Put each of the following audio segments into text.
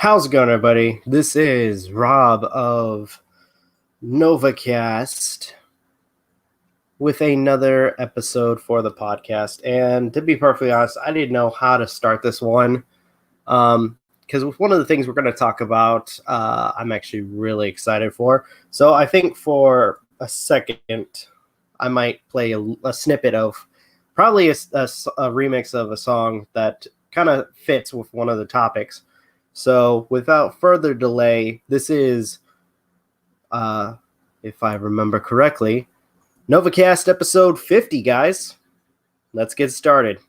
How's it going, everybody? This is Rob of Novakast with another episode for the podcast. And to be perfectly honest, I didn't know how to start this one because with one of the things we're going to talk about, I'm actually really excited for. So I think for a second, I might play a snippet of probably a remix of a song that kind of fits with one of the topics. So without further delay, this is, if I remember correctly, Novakast episode 50, guys. Let's get started.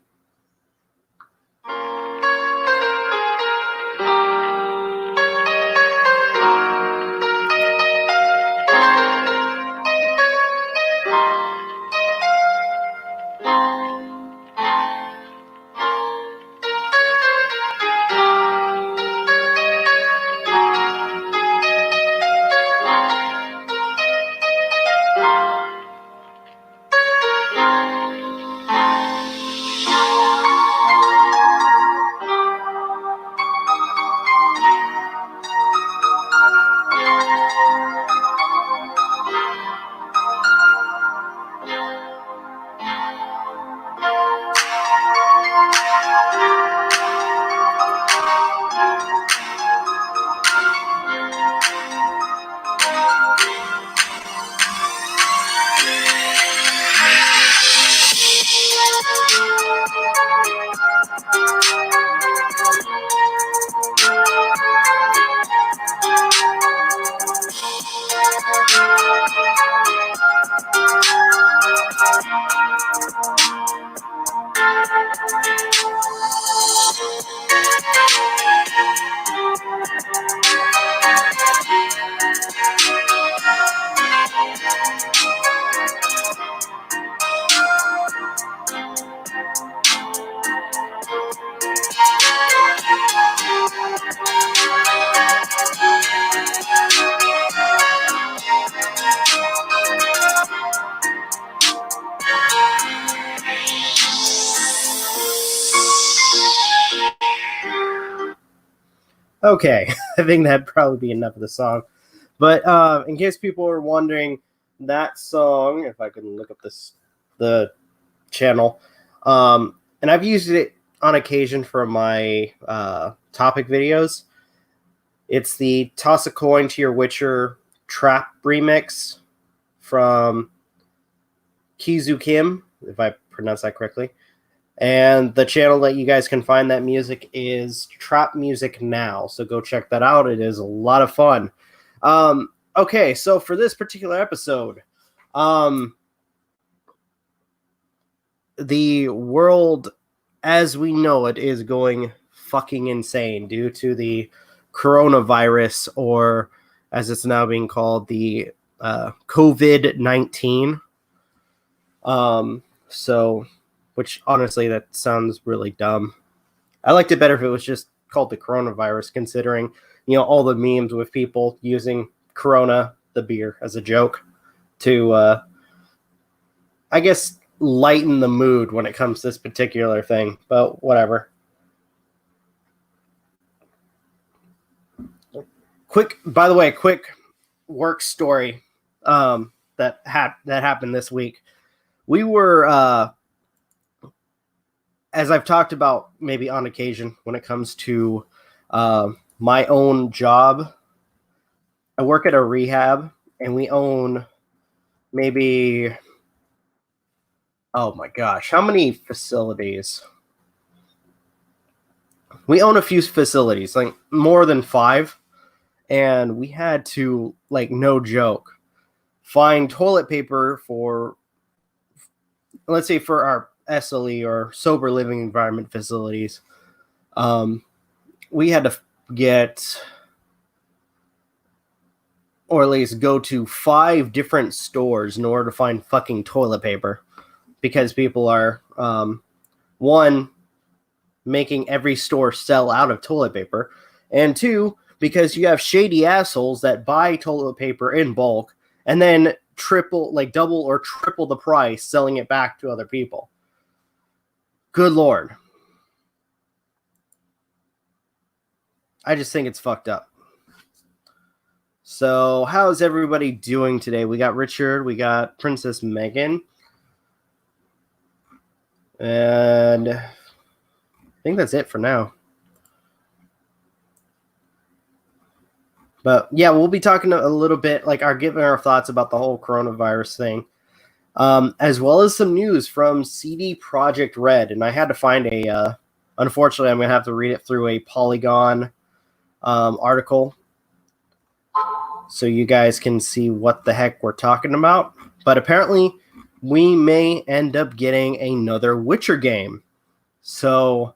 Okay, I think that'd probably be enough of the song. But in case people are wondering, that song, if I can look up the channel, and I've used it on occasion for my topic videos. It's the Toss a Coin to Your Witcher Trap remix from Kizu Kim, if I pronounce that correctly. And the channel that you guys can find that music is Trap Music Now. So go check that out. It is a lot of fun. Okay, so for this particular episode, the world as we know it is going fucking insane due to the coronavirus, or as it's now being called, the COVID-19. Which honestly, that sounds really dumb. I liked it better if it was just called the coronavirus, considering, all the memes with people using Corona, the beer, as a joke to, I guess, lighten the mood when it comes to this particular thing. But whatever. Quick work story that happened this week. We were, as I've talked about maybe on occasion when it comes to my own job, I work at a rehab, and we own maybe, oh my gosh, how many facilities? We own a few facilities, like more than 5, and we had to, like, no joke, find toilet paper for, let's say, for our SLE or sober living environment facilities. We had to get, or at least go to 5 different stores in order to find fucking toilet paper, because people are, one, making every store sell out of toilet paper, and 2, because you have shady assholes that buy toilet paper in bulk and then double or triple the price selling it back to other people. Good Lord. I just think it's fucked up. So, how's everybody doing today? We got Richard, we got Princess Megan, and I think that's it for now. But yeah, we'll be talking a little bit, like giving our thoughts about the whole coronavirus thing, as well as some news from CD Projekt Red. And I had to find unfortunately, I'm going to have to read it through a Polygon article so you guys can see what the heck we're talking about. But apparently, we may end up getting another Witcher game. So,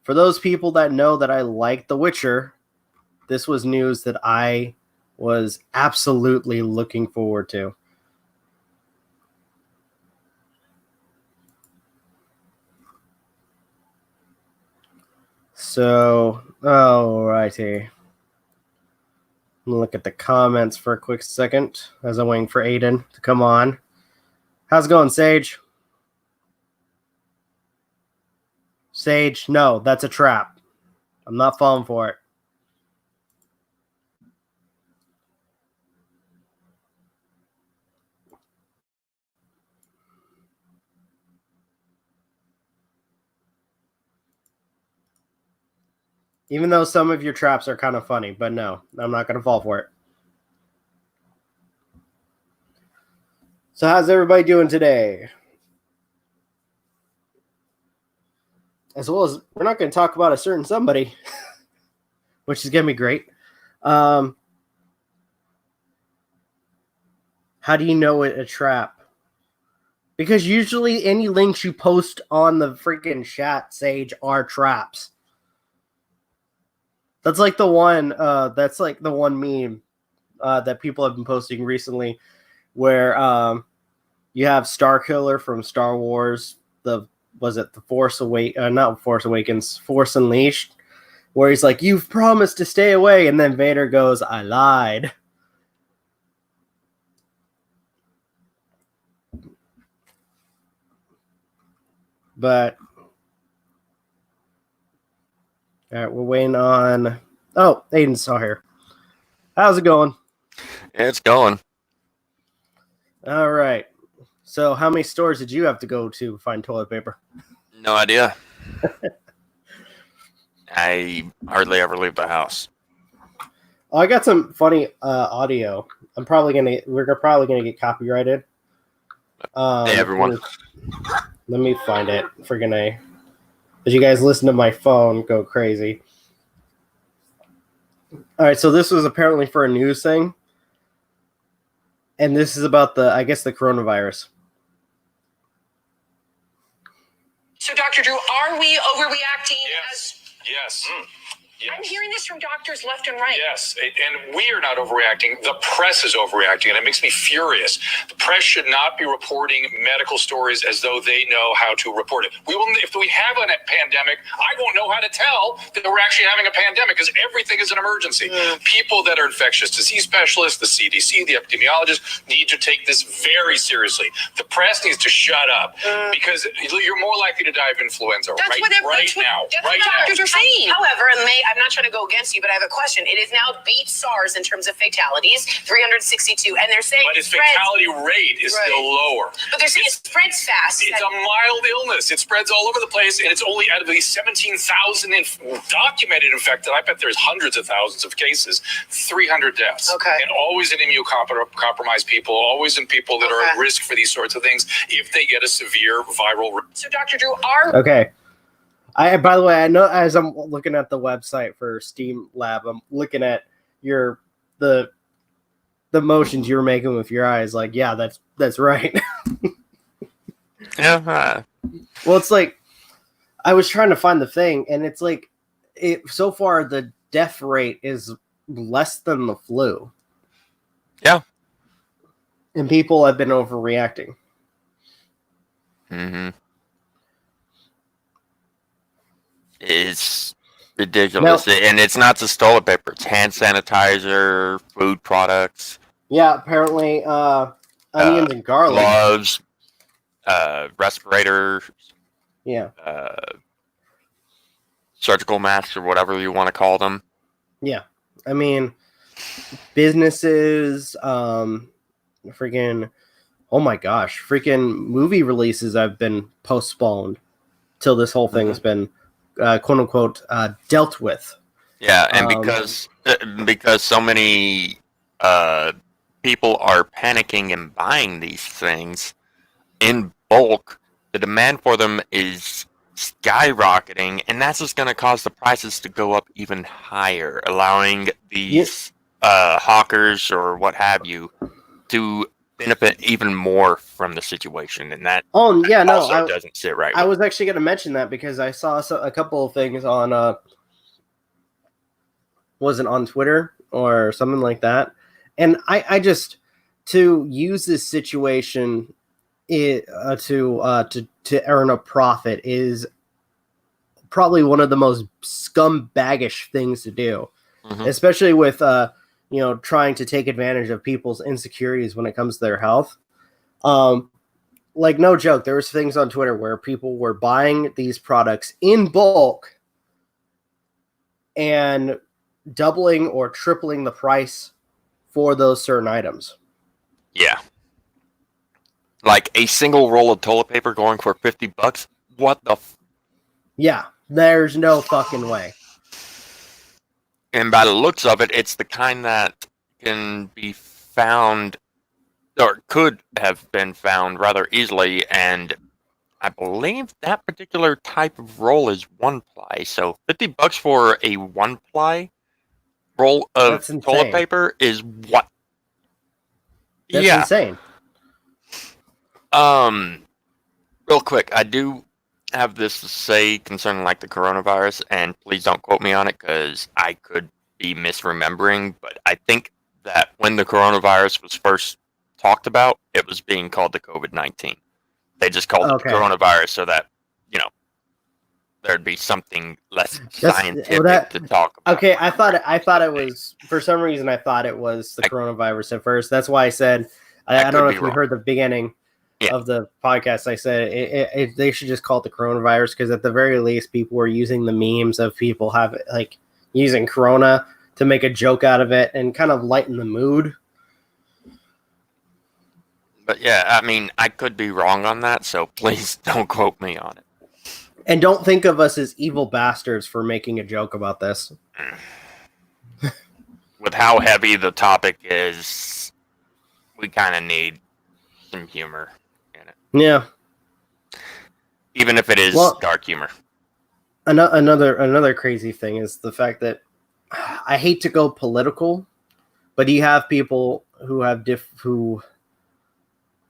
for those people that know that I like The Witcher, this was news that I was absolutely looking forward to. So, alrighty. Look at the comments for a quick second as I'm waiting for Aden to come on. How's it going, Sage? Sage, no, that's a trap. I'm not falling for it. Even though some of your traps are kind of funny, but no, I'm not going to fall for it. So how's everybody doing today? As well as, we're not going to talk about a certain somebody, which is going to be great. How do you know it a trap? Because usually any links you post on the freaking chat, Sage, are traps. That's like the one meme that people have been posting recently where you have Starkiller from Star Wars, Force Unleashed, where he's like, "You've promised to stay away," and then Vader goes, "I lied." But all right, we're waiting on. Oh, Aiden's still here. How's it going? It's going. All right. So, how many stores did you have to go to find toilet paper? No idea. I hardly ever leave the house. Oh, I got some funny audio. We're probably gonna get copyrighted. Hey, everyone. Let me find it. Friggin' A. As you guys listen to my phone go crazy. All right, so this was apparently for a news thing. And this is about the coronavirus. So, Dr. Drew, are we overreacting? Yes. Yes. Yes. I'm hearing this from doctors left and right. Yes, and we are not overreacting. The press is overreacting, and it makes me furious. The press should not be reporting medical stories as though they know how to report it. If we have a pandemic, I won't know how to tell that we're actually having a pandemic because everything is an emergency. People that are infectious disease specialists, the CDC, the epidemiologists need to take this very seriously. The press needs to shut up because you're more likely to die of influenza right now. That's what doctors are saying. However, I'm not trying to go against you, but I have a question. It is now beat SARS in terms of fatalities, 362, and they're saying... But its fatality rate is still lower. But they're saying it spreads fast. It's a mild illness. It spreads all over the place, and it's only out of these 17,000 documented infected. I bet there's hundreds of thousands of cases, 300 deaths. Okay. And always in immunocompromised people, always in people that are at risk for these sorts of things if they get a severe viral... So, Dr. Drew, Okay. By the way, I know as I'm looking at the website for Steam Lab, I'm looking at the motions you were making with your eyes. Like, yeah, that's right. Yeah. Well, it's like I was trying to find the thing, and it's like so far the death rate is less than the flu. Yeah. And people have been overreacting. Mm-hmm. It's ridiculous. And it's not just toilet paper. It's hand sanitizer, food products. Yeah, apparently onions and garlic. Gloves, respirators. Yeah. surgical masks or whatever you want to call them. Yeah. I mean, businesses, freaking, oh my gosh, freaking movie releases have been postponed till this whole thing's been, quote unquote, dealt with. Yeah, and because so many people are panicking and buying these things in bulk, the demand for them is skyrocketing, and that's just going to cause the prices to go up even higher, allowing these hawkers or what have you to benefit even more from the situation, and that also doesn't sit right. I was actually going to mention that because I saw a couple of things on was it on Twitter or something like that, and I just, to use this situation to earn a profit is probably one of the most scumbaggish things to do, especially with trying to take advantage of people's insecurities when it comes to their health. Like, no joke, there was things on Twitter where people were buying these products in bulk and doubling or tripling the price for those certain items. Yeah. Like a single roll of toilet paper going for $50? What the Yeah, there's no fucking way. And by the looks of it, it's the kind that can be found, or could have been found rather easily, and I believe that particular type of roll is one ply. So $50 for a one ply roll of toilet paper is what? That's insane. Real quick, I do have this to say concerning like the coronavirus, and please don't quote me on it because I could be misremembering, but I think that when the coronavirus was first talked about, it was being called the COVID-19. They just called it the coronavirus so that, there'd be something less scientific to talk about. Okay, I thought it was, for some reason, I thought it was the coronavirus at first. That's why I said, I don't know if you heard the beginning of the podcast. I said they should just call it the coronavirus because at the very least, people were using the memes of people using corona to make a joke out of it and kind of lighten the mood. But yeah, I mean, I could be wrong on that, so please don't quote me on it. And don't think of us as evil bastards for making a joke about this. With how heavy the topic is, we kind of need some humor in it. Yeah. Even if it is dark humor. Another crazy thing is the fact that I hate to go political, but you have people who who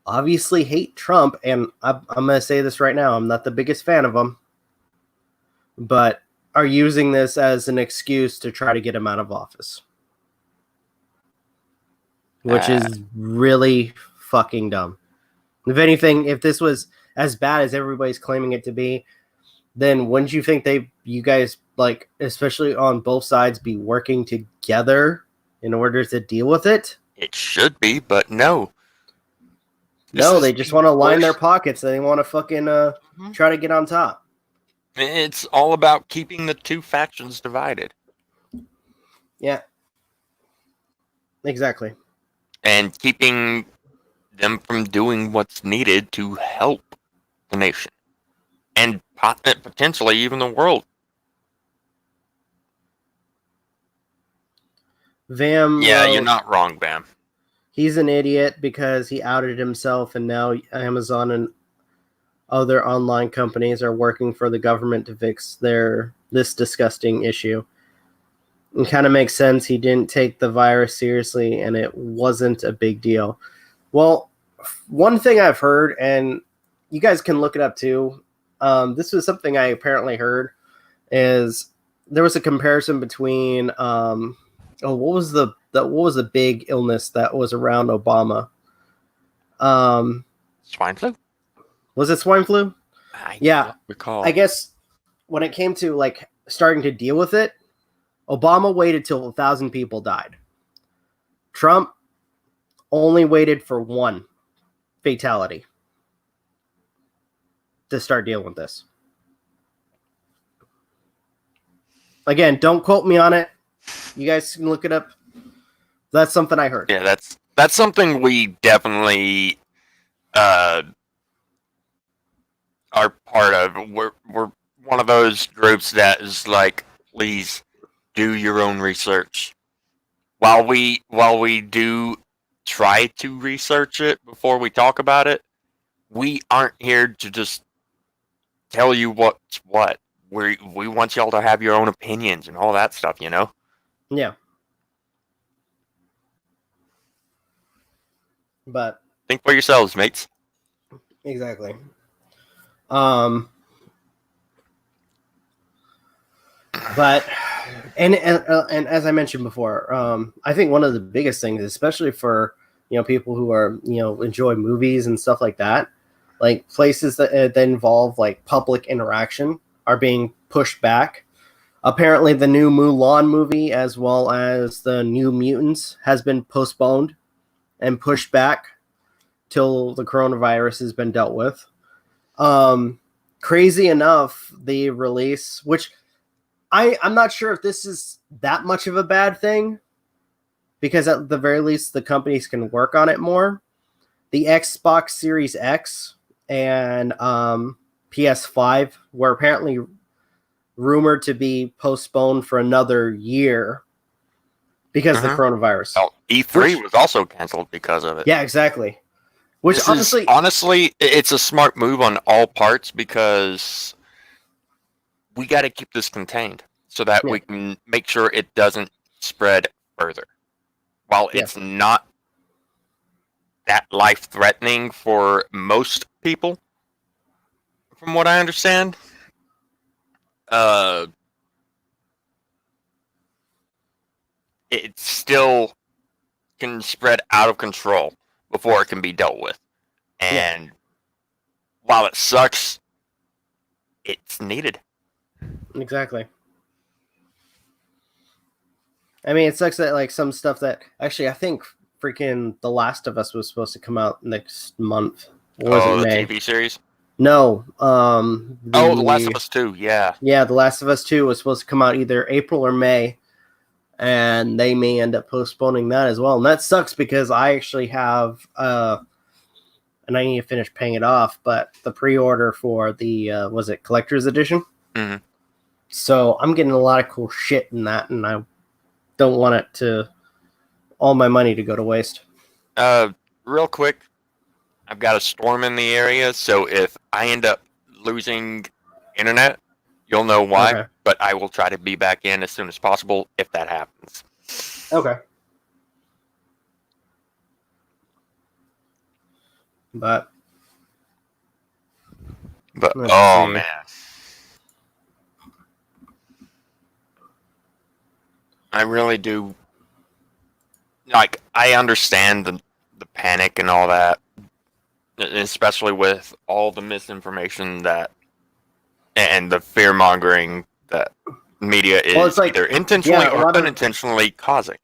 obviously hate Trump, and I'm going to say this right now, I'm not the biggest fan of him, but are using this as an excuse to try to get him out of office. Which is really fucking dumb. If anything, if this was as bad as everybody's claiming it to be, then wouldn't you think you guys, like, especially on both sides, be working together in order to deal with it? It should be, but no. No, they just want to line their pockets and they want to fucking try to get on top. It's all about keeping the two factions divided. Yeah. Exactly. And keeping them from doing what's needed to help the nation. And potentially even the world. Vam. Yeah, you're not wrong, Vam. He's an idiot because he outed himself, and now Amazon and other online companies are working for the government to fix this disgusting issue. It kind of makes sense. He didn't take the virus seriously, and it wasn't a big deal. Well, one thing I've heard, and you guys can look it up too. This was something I apparently heard, is there was a comparison between what was the big illness that was around Obama? Swine flu? Was it swine flu? I don't recall. I guess when it came to like starting to deal with it, Obama waited till 1,000 people died. Trump only waited for one fatality to start dealing with this. Again, don't quote me on it. You guys can look it up. That's something I heard. Yeah, that's something we definitely are part of. We're one of those groups that is like, please do your own research. While we do try to research it before we talk about it, we aren't here to just tell you what's what. We want y'all to have your own opinions and all that stuff, you know? Yeah. But think for yourselves, mates. Exactly. But and as I mentioned before, I think one of the biggest things, especially for people who are enjoy movies and stuff like that, like places that involve like public interaction are being pushed back. Apparently, the new Mulan movie, as well as the New Mutants, has been postponed and pushed back till the coronavirus has been dealt with. Crazy enough, the release, which I'm not sure if this is that much of a bad thing, because at the very least, the companies can work on it more. The Xbox Series X and PS5 were apparently rumored to be postponed for another year because of the coronavirus. Well, E3 was also canceled because of it. Yeah, exactly. Which honestly, it's a smart move on all parts, because we got to keep this contained so that we can make sure it doesn't spread further. While it's not that life-threatening for most people, from what I understand, it still can spread out of control before it can be dealt with. And while it sucks, it's needed. Exactly. I mean, it sucks that like some stuff that actually I think freaking The Last of Us was supposed to come out next month. Or was it May? The TV series? No. The Last of Us 2, yeah. Yeah, The Last of Us 2 was supposed to come out either April or May, and they may end up postponing that as well. And that sucks because I actually have, and I need to finish paying it off, but the pre-order for the, was it Collector's Edition? Mm-hmm. So I'm getting a lot of cool shit in that, and I don't want it to, all my money to go to waste. Real quick, I've got a storm in the area, so if I end up losing internet, you'll know why, Okay. But I will try to be back in as soon as possible if that happens. Okay. But oh man. I really do. Like, I understand the panic and all that, especially with all the misinformation and the fear mongering that media is either intentionally or unintentionally causing.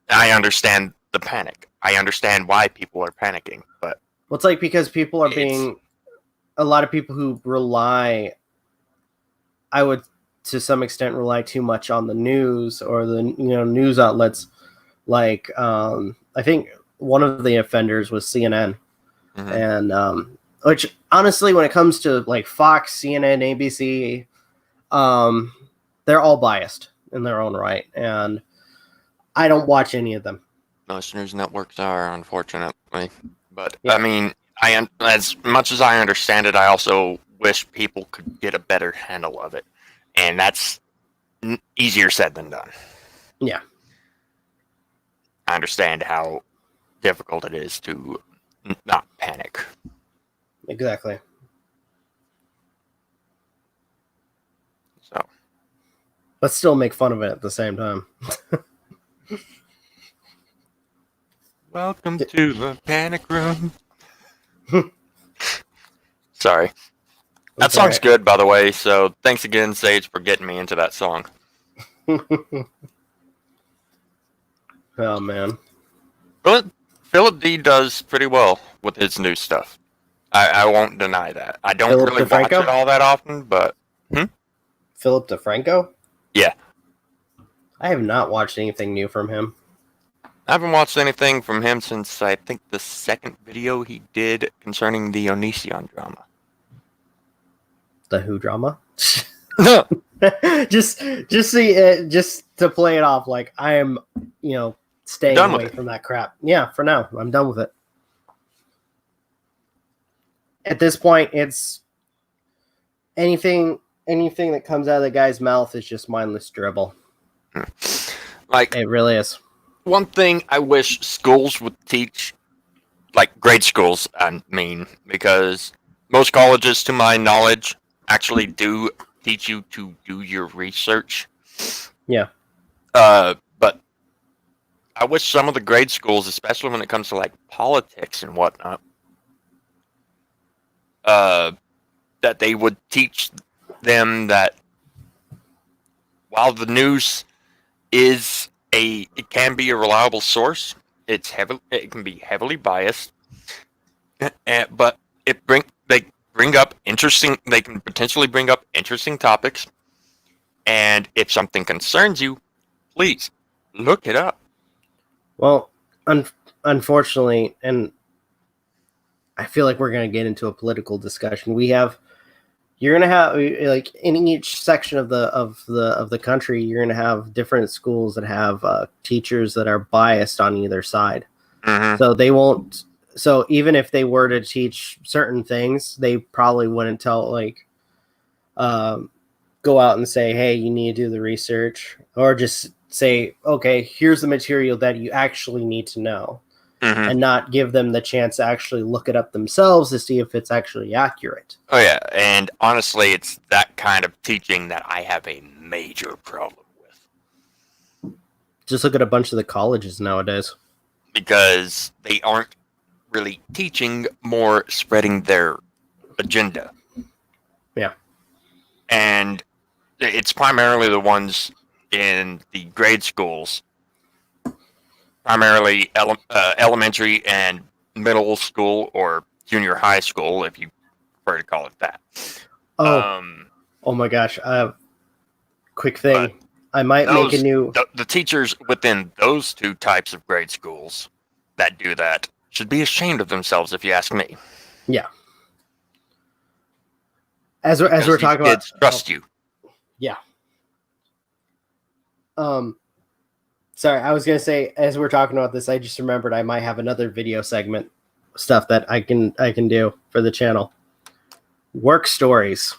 I understand the panic. I understand why people are panicking, but it's like because people are being, a lot of people who rely, I would to some extent rely too much on the news or the news outlets. Like I think one of the offenders was CNN, and which honestly, when it comes to like Fox, CNN, ABC, they're all biased in their own right, and I don't watch any of them. Most news networks are, unfortunately. But I mean, as much as I understand it, I also wish people could get a better handle of it, and that's easier said than done. Yeah. I understand how difficult it is to not panic. Exactly. So, but still make fun of it at the same time. Welcome to the panic room. Sorry. That song's good, by the way, so thanks again, Sage, for getting me into that song. Oh, man. Philip D does pretty well with his new stuff. I won't deny that. I don't really watch it all that often, but... Philip DeFranco? Yeah. I have not watched anything new from him. I haven't watched anything from him since I think the second video he did concerning the Onision drama. The Who drama? No. just to play it off, like I am, staying away from that crap. Yeah, for now, I'm done with it. At this point, it's anything that comes out of the guy's mouth is just mindless dribble. Like, it really is. One thing I wish schools would teach, like grade schools, I mean, because most colleges, to my knowledge, actually do teach you to do your research. Yeah. But I wish some of the grade schools, especially when it comes to like politics and whatnot, that they would teach them that while the news it can be a reliable source, it can be heavily biased, but they can potentially bring up interesting topics, and if something concerns you, please look it up. Well, unfortunately, and I feel like we're going to get into a political discussion. You're going to have, like, in each section of the country, you're going to have different schools that have teachers that are biased on either side. Mm-hmm. So they won't. So even if they were to teach certain things, they probably wouldn't go out and say, "Hey, you need to do the research," or just say, "Okay, here's the material that you actually need to know." Mm-hmm. And not give them the chance to actually look it up themselves to see if it's actually accurate. Oh, yeah. And honestly, it's that kind of teaching that I have a major problem with. Just look at a bunch of the colleges nowadays. Because they aren't really teaching, more spreading their agenda. Yeah. And it's primarily the ones in the grade schools. Primarily elementary and middle school or junior high school, if you prefer to call it that. Oh my gosh! Quick thing, I might make a new. The teachers within those two types of grade schools that do that should be ashamed of themselves, if you ask me. Yeah. As we're talking about, kids trust you. Yeah. Sorry, I was gonna say, as we're talking about this, I just remembered I might have another video segment stuff that I can do for the channel. Work stories.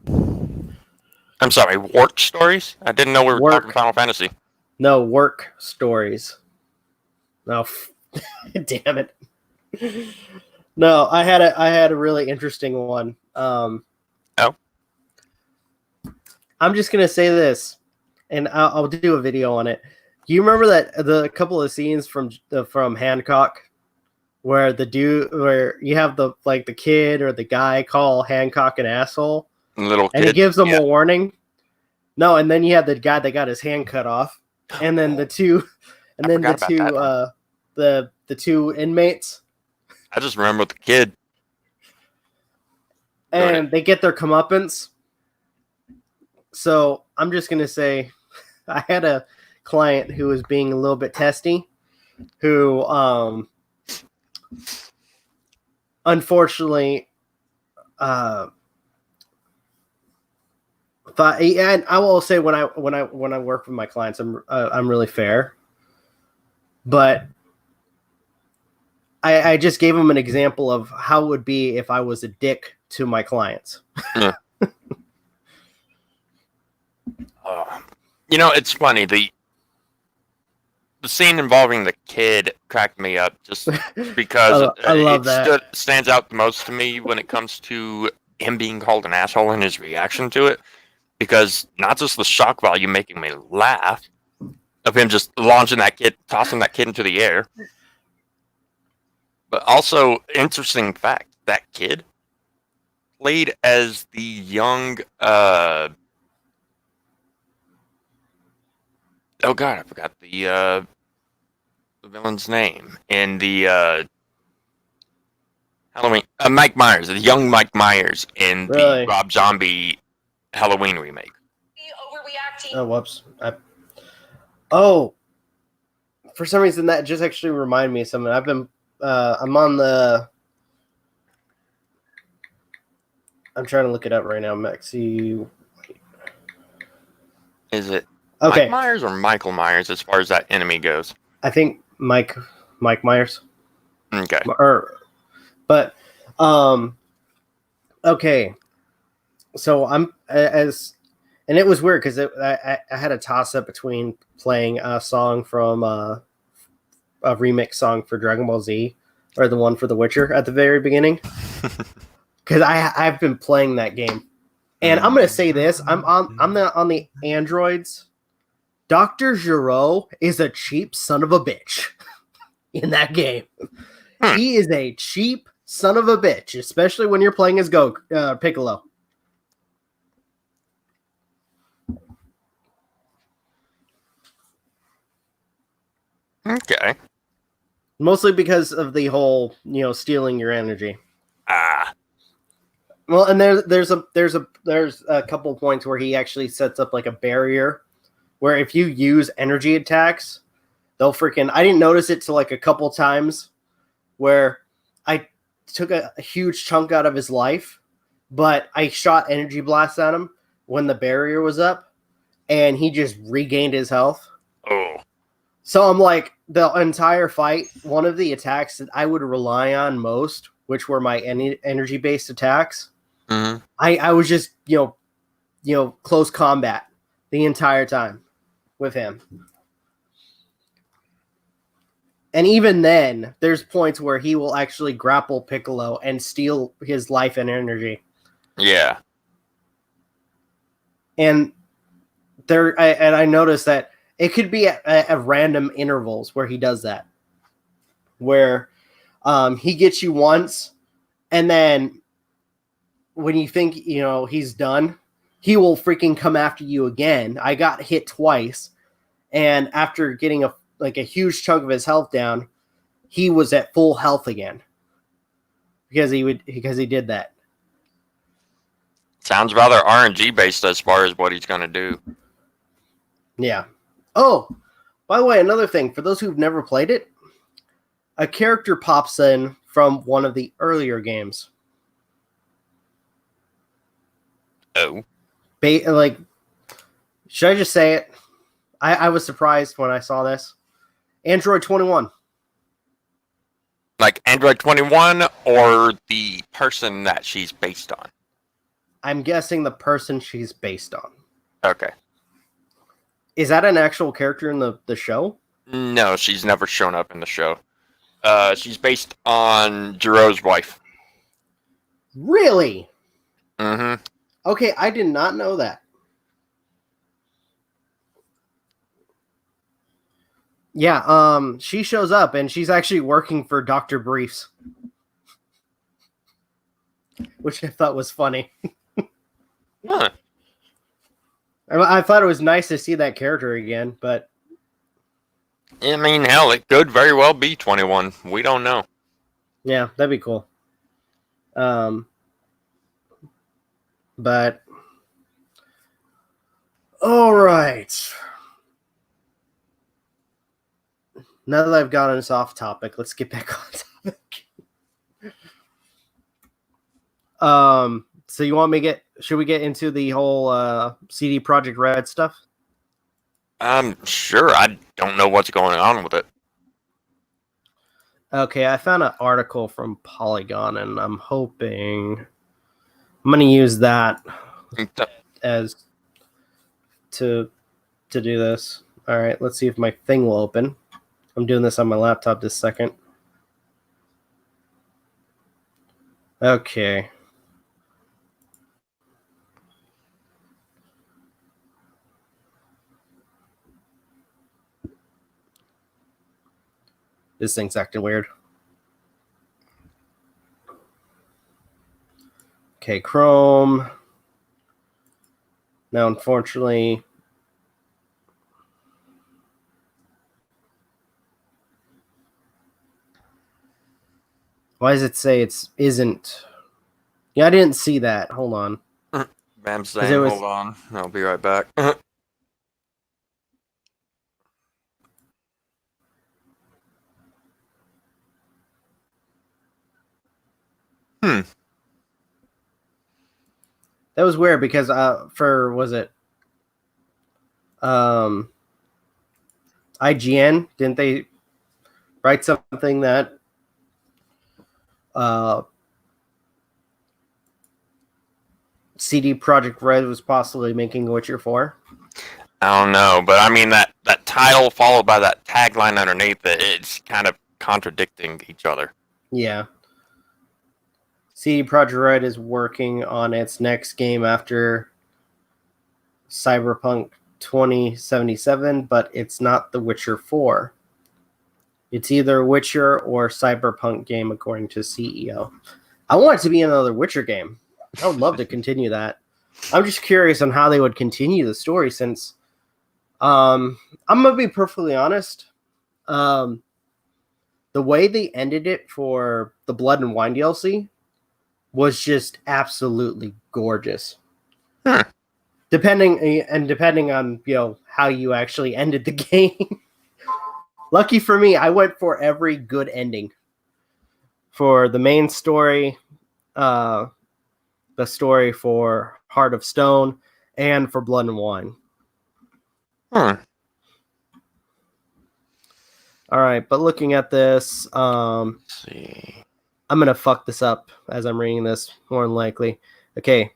I'm sorry, work stories? I didn't know we were talking Final Fantasy. No, work stories. No, damn it. No, I had a really interesting one. I'm just gonna say this. And I'll do a video on it. You remember that the couple of scenes from Hancock, where you have the kid or the guy call Hancock an asshole, and he gives them a warning. No, and then you have the guy that got his hand cut off, and then the two inmates. I just remember the kid, and they get their comeuppance. So I'm just gonna say, I had a client who was being a little bit testy, who unfortunately thought. And I will say, when I work with my clients, I'm really fair, but I just gave him an example of how it would be if I was a dick to my clients. Yeah. It's funny. The scene involving the kid cracked me up just because I love that. Stands out the most to me when it comes to him being called an asshole and his reaction to it. Because not just the shock value making me laugh of him just tossing that kid into the air, but also, interesting fact, that kid played as the young oh god, I forgot the villain's name in the Halloween. Mike Myers, the young Mike Myers in the Rob Zombie Halloween remake. Overreacting. Oh, whoops. Oh, for some reason that just actually reminded me of something. I'm on the. I'm trying to look it up right now, Maxi. Is it Okay. Mike Myers or Michael Myers as far as that enemy goes? I think Mike Myers. Okay. But okay. So and it was weird because I had a toss up between playing a song from a remix song for Dragon Ball Z or the one for The Witcher at the very beginning. Because I've been playing that game, and I'm gonna say this: I'm on the Androids. Dr. Giro is a cheap son of a bitch in that game. He is a cheap son of a bitch, especially when you're playing as Piccolo. Okay. Mostly because of the whole, stealing your energy. Well, and there's a couple of points where he actually sets up like a barrier where if you use energy attacks, they'll freaking. I didn't notice it till like a couple times where I took a huge chunk out of his life, but I shot energy blasts at him when the barrier was up, and he just regained his health. Oh. So I'm like, the entire fight, one of the attacks that I would rely on most, which were my energy-based attacks, I was just, close combat the entire time with him. And even then, there's points where he will actually grapple Piccolo and steal his life and energy. Yeah. And I noticed that it could be at random intervals where he does that. Where he gets you once, and then when you think, he's done, he will freaking come after you again. I got hit twice, and after getting a huge chunk of his health down, he was at full health again. Because he did that. Sounds rather RNG based as far as what he's going to do. Yeah. Oh, by the way, another thing, for those who've never played it, a character pops in from one of the earlier games. Oh. Should I just say it? I was surprised when I saw this. Android 21. Like Android 21 or the person that she's based on? I'm guessing the person she's based on. Okay. Is that an actual character in the show? No, she's never shown up in the show. She's based on Jiro's wife. Really? Mm-hmm. Okay, I did not know that. Yeah, she shows up and she's actually working for Dr. Briefs. Which I thought was funny. Huh. I thought it was nice to see that character again, but... I mean, hell, it could very well be 21. We don't know. Yeah, that'd be cool. But... Alright. Now that I've gotten us off topic, let's get back on topic. So you want me to should we get into the whole CD Projekt Red stuff? Sure. I don't know what's going on with it. Okay, I found an article from Polygon, and I'm hoping I'm going to use that as to do this. All right, let's see if my thing will open. I'm doing this on my laptop this second. Okay. This thing's acting weird. Okay, Chrome. Now, unfortunately... Why does it say it isn't? Yeah, I didn't see that. Hold on. Bam's saying, hold on. I'll be right back. That was weird because IGN, didn't they write something that CD Projekt Red was possibly making Witcher 4? I don't know, but I mean that title followed by that tagline underneath it, it's kind of contradicting each other. Yeah. CD Projekt Red is working on its next game after Cyberpunk 2077, but it's not The Witcher 4. It's either Witcher or Cyberpunk game, according to CEO. I want it to be another Witcher game. I would love to continue that. I'm just curious on how they would continue the story, since I'm going to be perfectly honest. The way they ended it for the Blood and Wine DLC was just absolutely gorgeous. Huh. Depending on, you know, how you actually ended the game. Lucky for me, I went for every good ending. For the main story, the story for Heart of Stone, and for Blood and Wine. Huh. All right, but looking at this, Let's see. I'm going to fuck this up as I'm reading this, more than likely. Okay.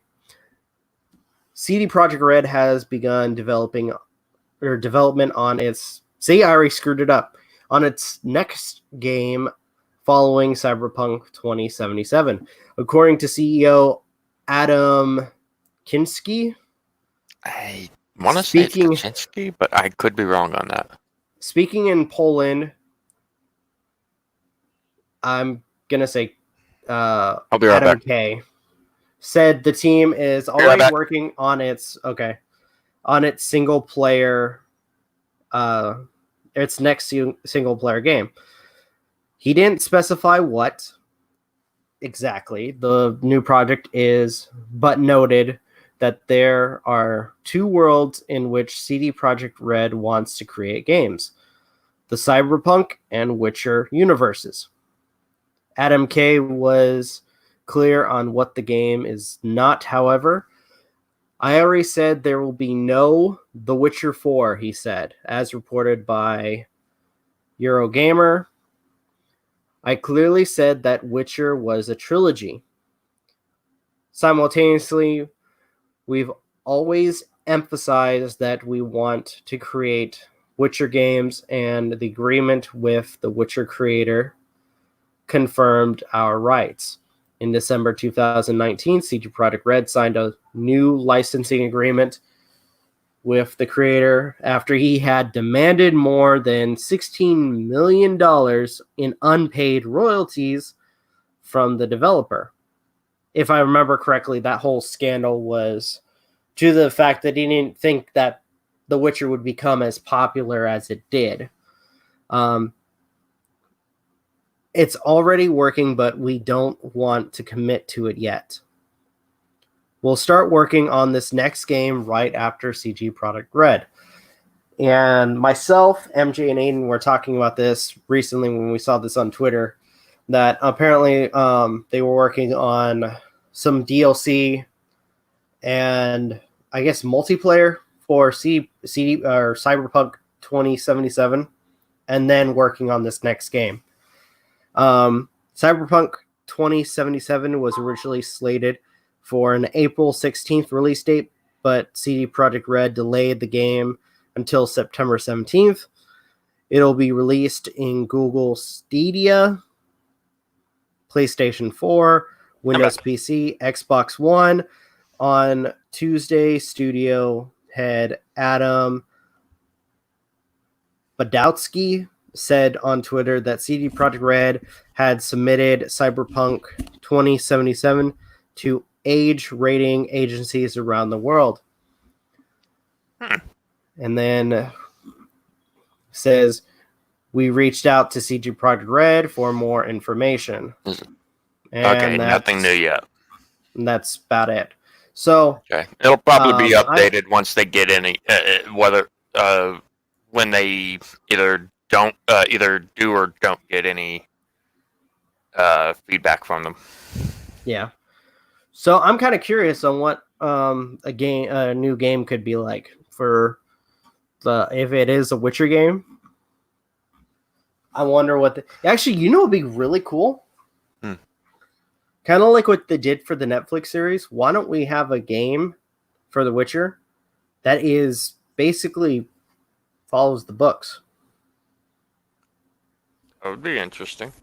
CD Projekt Red has begun development on its... See, I already screwed it up. On its next game following Cyberpunk 2077. According to CEO Adam Kinski. I want to say it's Kaczynski, but I could be wrong on that. Speaking in Poland, I'm going to say I'll be right Adam back. K. said the team is already working on its single player, its next single player game. He didn't specify what exactly the new project is, but noted that there are two worlds in which CD Projekt Red wants to create games: the Cyberpunk and Witcher universes. Adam K was clear on what the game is not, however. I already said there will be no The Witcher 4, he said, as reported by Eurogamer. I clearly said that Witcher was a trilogy. Simultaneously, we've always emphasized that we want to create Witcher games, and the agreement with the Witcher creator confirmed our rights. In December 2019, CD Projekt Red signed a new licensing agreement with the creator after he had demanded more than $16 million in unpaid royalties from the developer. If I remember correctly, that whole scandal was due to the fact that he didn't think that The Witcher would become as popular as it did. It's already working, but we don't want to commit to it yet. We'll start working on this next game right after CD Projekt Red. And myself, MJ, and Aden were talking about this recently when we saw this on Twitter, that apparently they were working on some DLC and I guess multiplayer for CD or Cyberpunk 2077, and then working on this next game. Cyberpunk 2077 was originally slated for an April 16th release date, but CD Projekt Red delayed the game until September 17th. It'll be released in Google Stadia, PlayStation 4, Windows PC, Xbox One. On Tuesday, studio head Adam Badowski said on Twitter that CD Projekt Red had submitted Cyberpunk 2077 to age rating agencies around the world. And then says, we reached out to CD Projekt Red for more information. Okay, nothing new yet. And that's about it. So Okay, it'll probably be I- updated once they get any whether when they either do or don't get any feedback from them. yeah. So I'm kind of curious on what a new game could be like for if it is a Witcher game. I wonder what actually, would be really cool. Kind of like what they did for the Netflix series. Why don't we have a game for The Witcher that is basically follows the books? That would be interesting.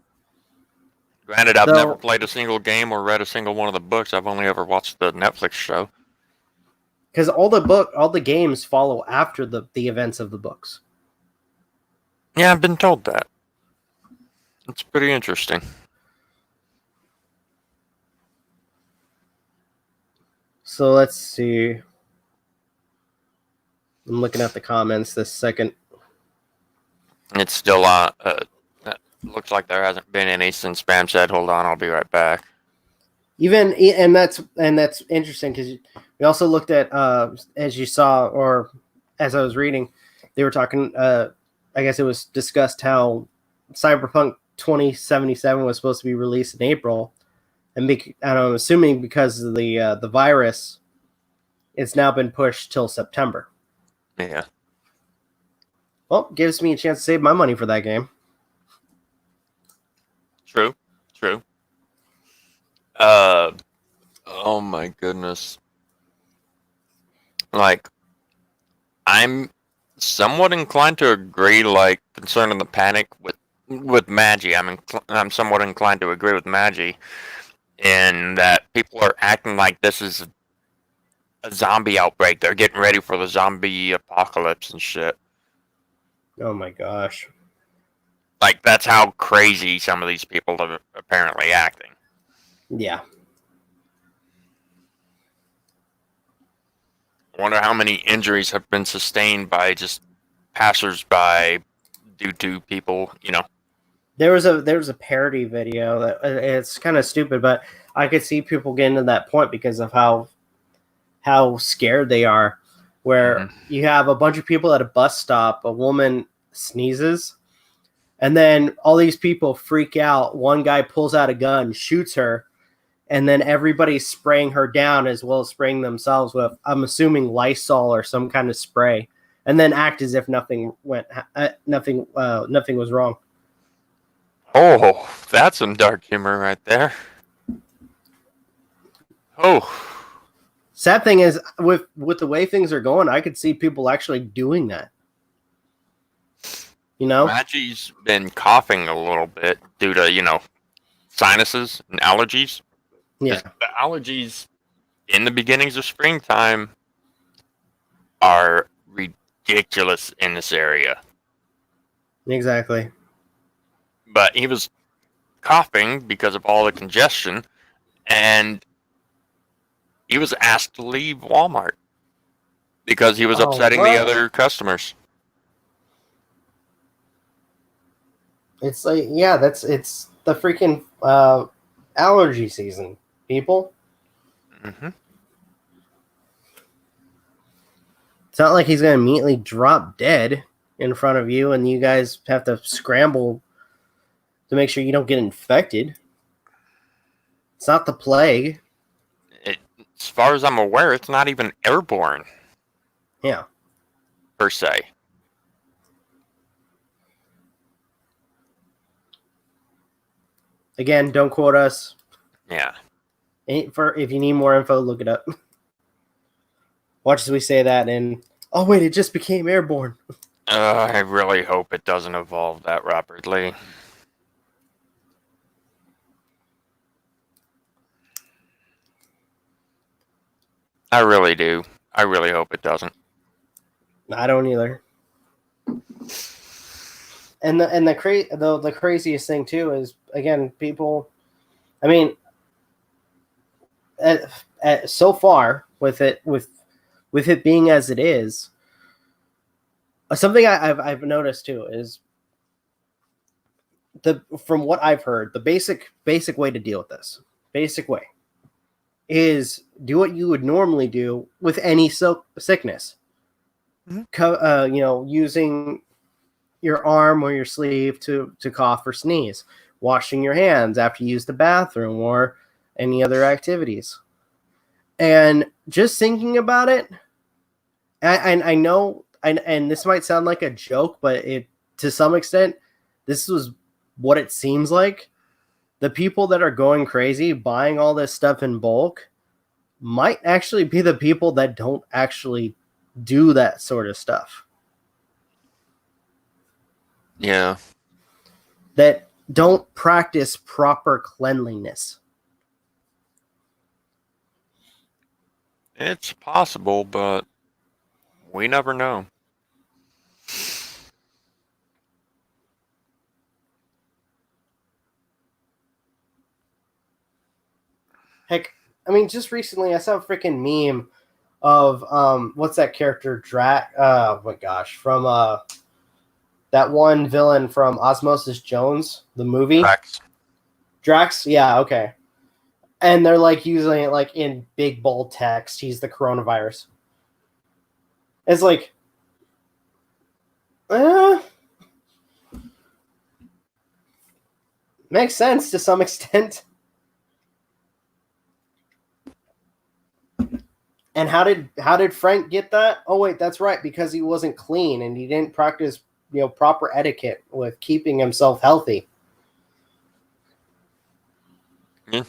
Granted, I've never played a single game or read a single one of the books. I've only ever watched the Netflix show. Because all the games follow after the events of the books. Yeah, I've been told that. It's pretty interesting. So let's see. I'm looking at the comments this second. It's still looks like there hasn't been any since Spam said, "Hold on, I'll be right back." And that's interesting because we also looked at as you saw or as I was reading, they were talking. I guess it was discussed how Cyberpunk 2077 was supposed to be released in April, and I'm assuming because of the virus, it's now been pushed till September. Yeah. Well, gives me a chance to save my money for that game. True. Oh my goodness. Like, I'm somewhat inclined to agree, like, concerning the panic with Magi. I'm somewhat inclined to agree with Magi in that people are acting like this is a zombie outbreak. They're getting ready for the zombie apocalypse and shit. Oh my gosh. Like, that's how crazy some of these people are apparently acting. Yeah. I wonder how many injuries have been sustained by just passersby due to people, There was a parody video that it's kind of stupid, but I could see people getting to that point because of how scared they are. Where you have a bunch of people at a bus stop, a woman sneezes, and then all these people freak out. One guy pulls out a gun, shoots her, and then everybody's spraying her down as well as spraying themselves with, I'm assuming, Lysol or some kind of spray, and then act as if nothing was wrong. Oh, that's some dark humor right there. Oh. Sad thing is, with the way things are going, I could see people actually doing that. Magi's been coughing a little bit due to, sinuses and allergies. Yeah. The allergies in the beginnings of springtime are ridiculous in this area. Exactly. But he was coughing because of all the congestion, and he was asked to leave Walmart because he was upsetting the other customers. It's like, yeah, it's the freaking allergy season, people. Mm-hmm. It's not like he's going to immediately drop dead in front of you and you guys have to scramble to make sure you don't get infected. It's not the plague. As far as I'm aware, it's not even airborne. Yeah. Per se. Again, don't quote us. Yeah. If you need more info, look it up. Watch as we say that and, oh wait, it just became airborne. I really hope it doesn't evolve that rapidly. I really do. I really hope it doesn't. I don't either. And the craziest thing too is, again, people. I mean, so far with it being as it is, something I've noticed too is from what I've heard, the basic way to deal with this, basic way, is do what you would normally do with any sickness. Mhm. Using your arm or your sleeve to cough or sneeze, washing your hands after you use the bathroom or any other activities. And just thinking about it, I know, and this might sound like a joke, but to some extent, this was what it seems like. The people that are going crazy buying all this stuff in bulk might actually be the people that don't actually do that sort of stuff. Yeah. That don't practice proper cleanliness. It's possible, but we never know. Heck, I mean, just recently I saw a freaking meme of what's that character? Oh my gosh, from that one villain from Osmosis Jones, the movie. Drax? Yeah, okay. And they're like using it like in big bold text. He's the coronavirus. It's like, makes sense to some extent. And how did Frank get that? Oh wait, that's right, because he wasn't clean and he didn't practice proper etiquette with keeping himself healthy. Yeah.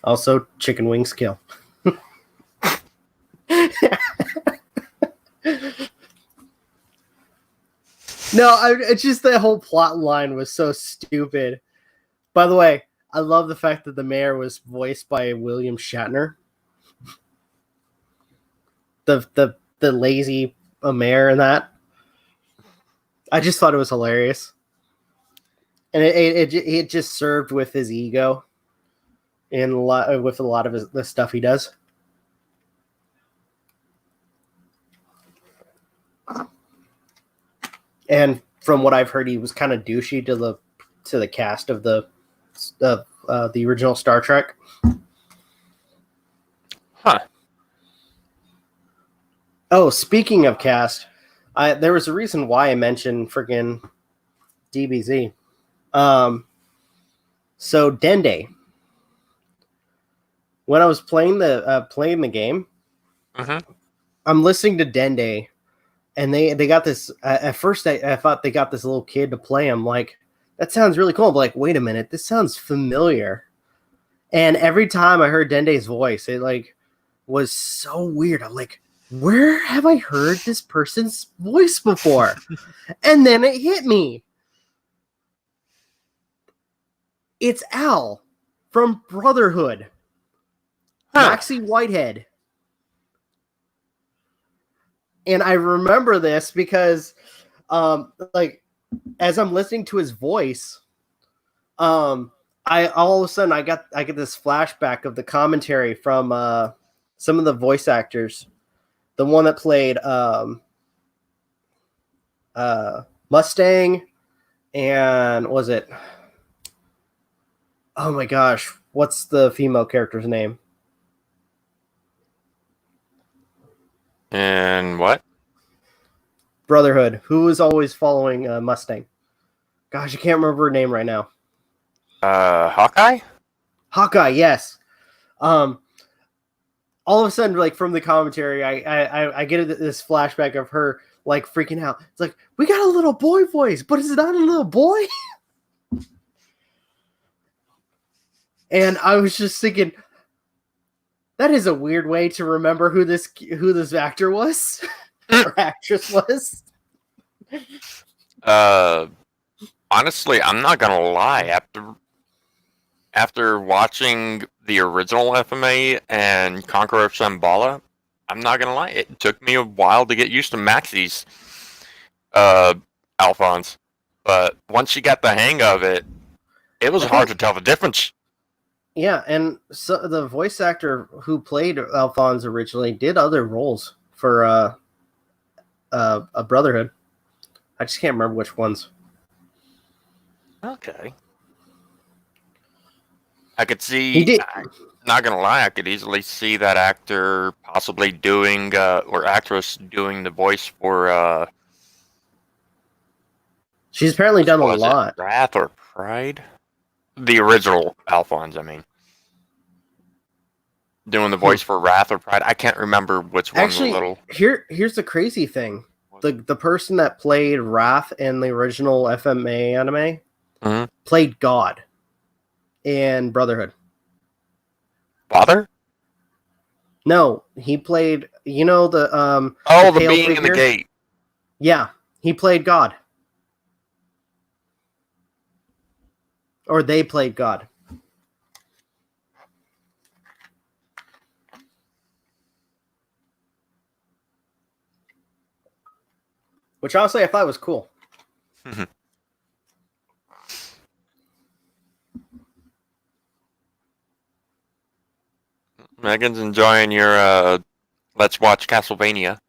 Also, chicken wings kill. No, it's just the whole plot line was so stupid. By the way, I love the fact that the mayor was voiced by William Shatner. The lazy mayor in that. I just thought it was hilarious. And it just served with his ego with a lot of the stuff he does. And from what I've heard, he was kind of douchey to the cast of the original Star Trek. Huh. Oh, speaking of cast, there was a reason why I mentioned freaking DBZ. So Dende. When I was playing the game, I'm listening to Dende, and they got this. At first, I thought they got this little kid to play him. Like, that sounds really cool. But like, wait a minute, this sounds familiar. And every time I heard Dende's voice, it like was so weird. I'm like, where have I heard this person's voice before? And then it hit me. It's Al from Brotherhood. Maxie Whitehead. And I remember this because like as I'm listening to his voice, I all of a sudden I get this flashback of the commentary from some of the voice actors. The one that played Mustang, and was it? Oh my gosh, what's the female character's name? And what? Brotherhood. Who is always following Mustang? Gosh, I can't remember her name right now. Hawkeye? Hawkeye, yes. All of a sudden, like from the commentary, I get this flashback of her like freaking out. It's like, we got a little boy voice, but is it not a little boy? And I was just thinking, that is a weird way to remember who this actor was or actress was. Honestly, I'm not gonna lie. After watching the original FMA and Conqueror of Shambhala, I'm not gonna lie. It took me a while to get used to Maxie's Alphonse, but once you got the hang of it, it was hard to tell the difference. Yeah, and so the voice actor who played Alphonse originally did other roles for a Brotherhood. I just can't remember which ones. Okay. I could see. He did. Not gonna lie, I could easily see that actor possibly doing or actress doing the voice for. She's apparently done a was lot. it Wrath or Pride? The original Alphonse, I mean. Doing the voice for Wrath or Pride. I can't remember which one. Actually, the little... here's the crazy thing: the person that played Wrath in the original FMA anime played God in Brotherhood. Father? No, he played. You know the the being in the gate. Yeah, he played God, or they played God. Which honestly I thought was cool. Megan's enjoying your Let's Watch Castlevania.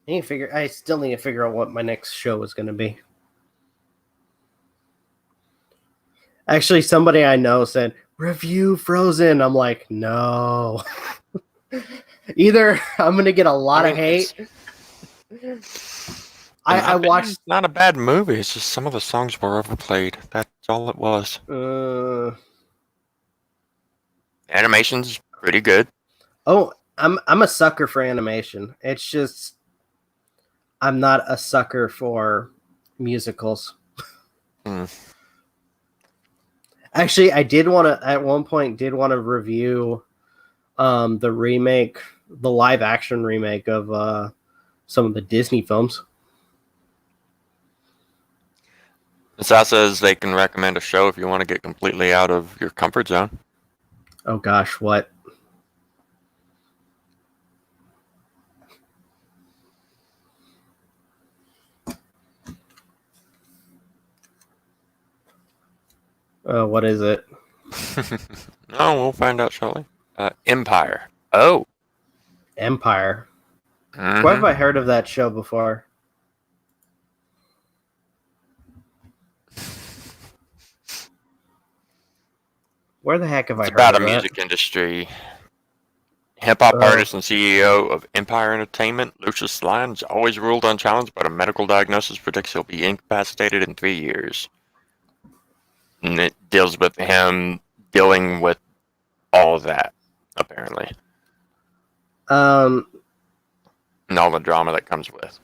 I still need to figure out what my next show is going to be. Actually, somebody I know said, review Frozen. I'm like, no. Either I'm going to get a lot of hate. I watched... It's not a bad movie. It's just some of the songs were overplayed. That's all it was. Animation's pretty good. Oh, I'm a sucker for animation. It's just I'm not a sucker for musicals. Actually, I did want to at one point review the remake, the live action remake of some of the Disney films. Sal says they can recommend a show if you want to get completely out of your comfort zone. Oh gosh, what? What is it? No, we'll find out shortly. Empire. Oh. Empire. Where have I heard of that show before? Where the heck have I heard about of a that? music industry. Hip-hop artist and CEO of Empire Entertainment, Lucius Lyons, always ruled unchallenged, but a medical diagnosis predicts he'll be incapacitated in 3 years. And it deals with him dealing with all of that, apparently. And all the drama that comes with.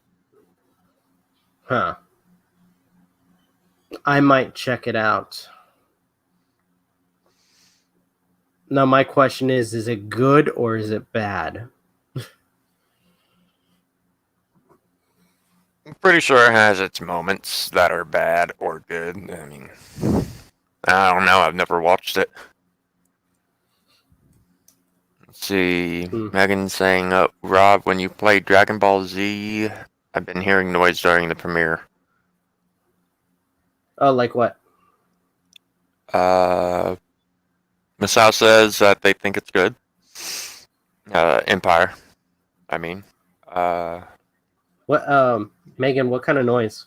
Huh. I might check it out. Now, my question is it good or is it bad? I'm pretty sure it has its moments that are bad or good. I mean, I don't know. I've never watched it. Let's see. Megan saying, Rob, when you played Dragon Ball Z, I've been hearing noise during the premiere. Oh, like what? Masao says that they think it's good. Empire. I mean. What? Megan, what kind of noise?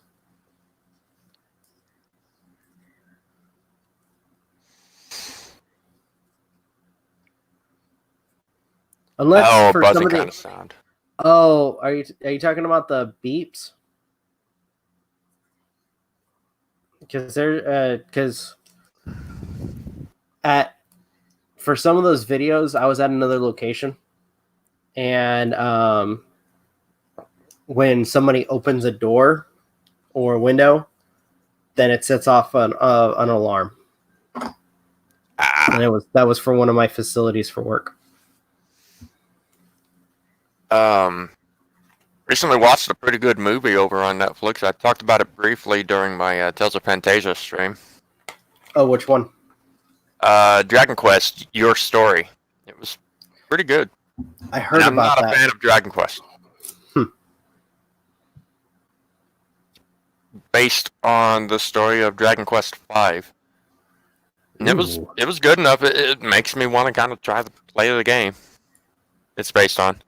Unless for buzzing somebody... kind of sound. Oh, are you talking about the beeps? Because for some of those videos, I was at another location, and when somebody opens a door or a window, then it sets off an alarm. And that was for one of my facilities for work. Recently watched a pretty good movie over on Netflix. I talked about it briefly during my Tales of Fantasia stream. Oh, which one? Dragon Quest, Your Story. It was pretty good. I heard about that. I'm not a fan of Dragon Quest. Based on the story of Dragon Quest V. And it was good enough. It makes me want to kind of try to play the game it's based on.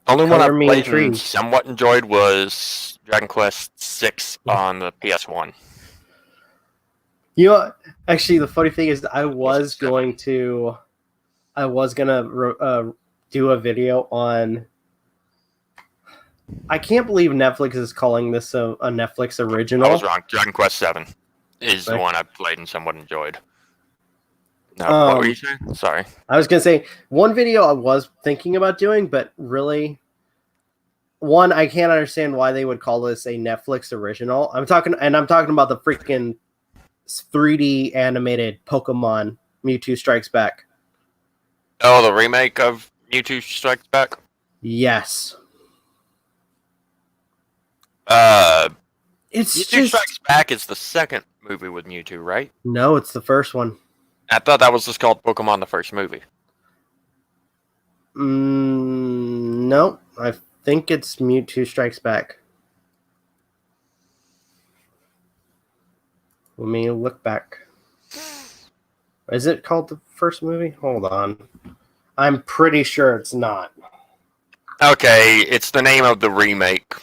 Only one I Color me played and intrigued. somewhat enjoyed was Dragon Quest VI on the PS1. You know, actually, the funny thing is, I was seven. gonna do a video on. I can't believe Netflix is calling this a Netflix original. I was wrong. Dragon Quest VII is the Right. one I played and somewhat enjoyed. No, what were you saying? Sorry. I was gonna say one video I was thinking about doing, but really, one, I can't understand why they would call this a Netflix original. I'm talking about the freaking 3D animated Pokemon Mewtwo Strikes Back. Oh, the remake of Mewtwo Strikes Back? Yes. It's Mewtwo just Strikes Back is the second movie with Mewtwo, right? no, it's the first one. I thought that was just called Pokemon the first movie. No, I think it's Mewtwo Strikes Back. Let me look back. Is it called the first movie? Hold on. I'm pretty sure it's not. Okay, it's the name of the remake.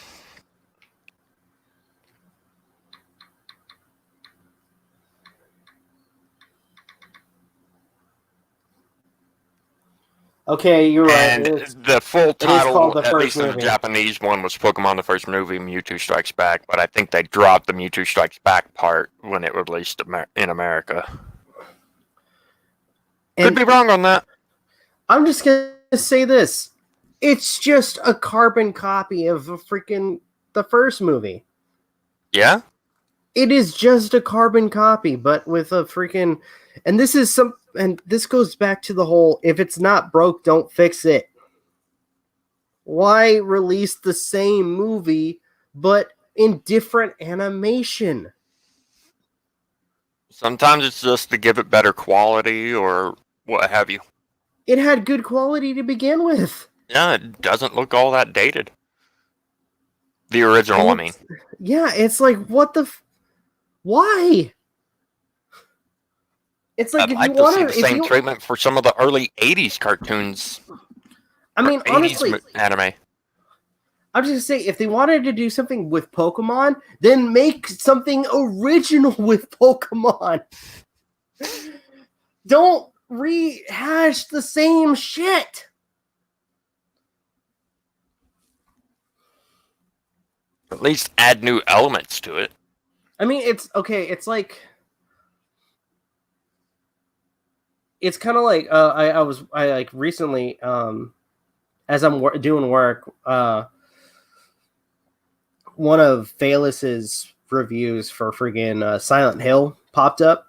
Okay, you're right. And the full title, called the at first least in the movie. Japanese one, was Pokemon the first movie, Mewtwo Strikes Back, but I think they dropped the Mewtwo Strikes Back part when it released in America. Could be wrong on that. I'm just going to say this. It's just a carbon copy of the first movie. Yeah? It is just a carbon copy, but with a freaking... And this goes back to the whole, if it's not broke, don't fix it. Why release the same movie, but in different animation? Sometimes it's just to give it better quality or what have you. It had good quality to begin with. Yeah, it doesn't look all that dated. The original, I mean. Yeah, it's like, what the... Why? It's like, I'd like to see the same treatment for some of the early 80s cartoons. I mean, honestly, anime. I'm just going to say, if they wanted to do something with Pokemon, then make something original with Pokemon. Don't rehash the same shit. At least add new elements to it. I mean, it's okay. It's like, it's kind of like I recently, as I'm doing work, one of Phayllis's reviews for friggin' Silent Hill popped up,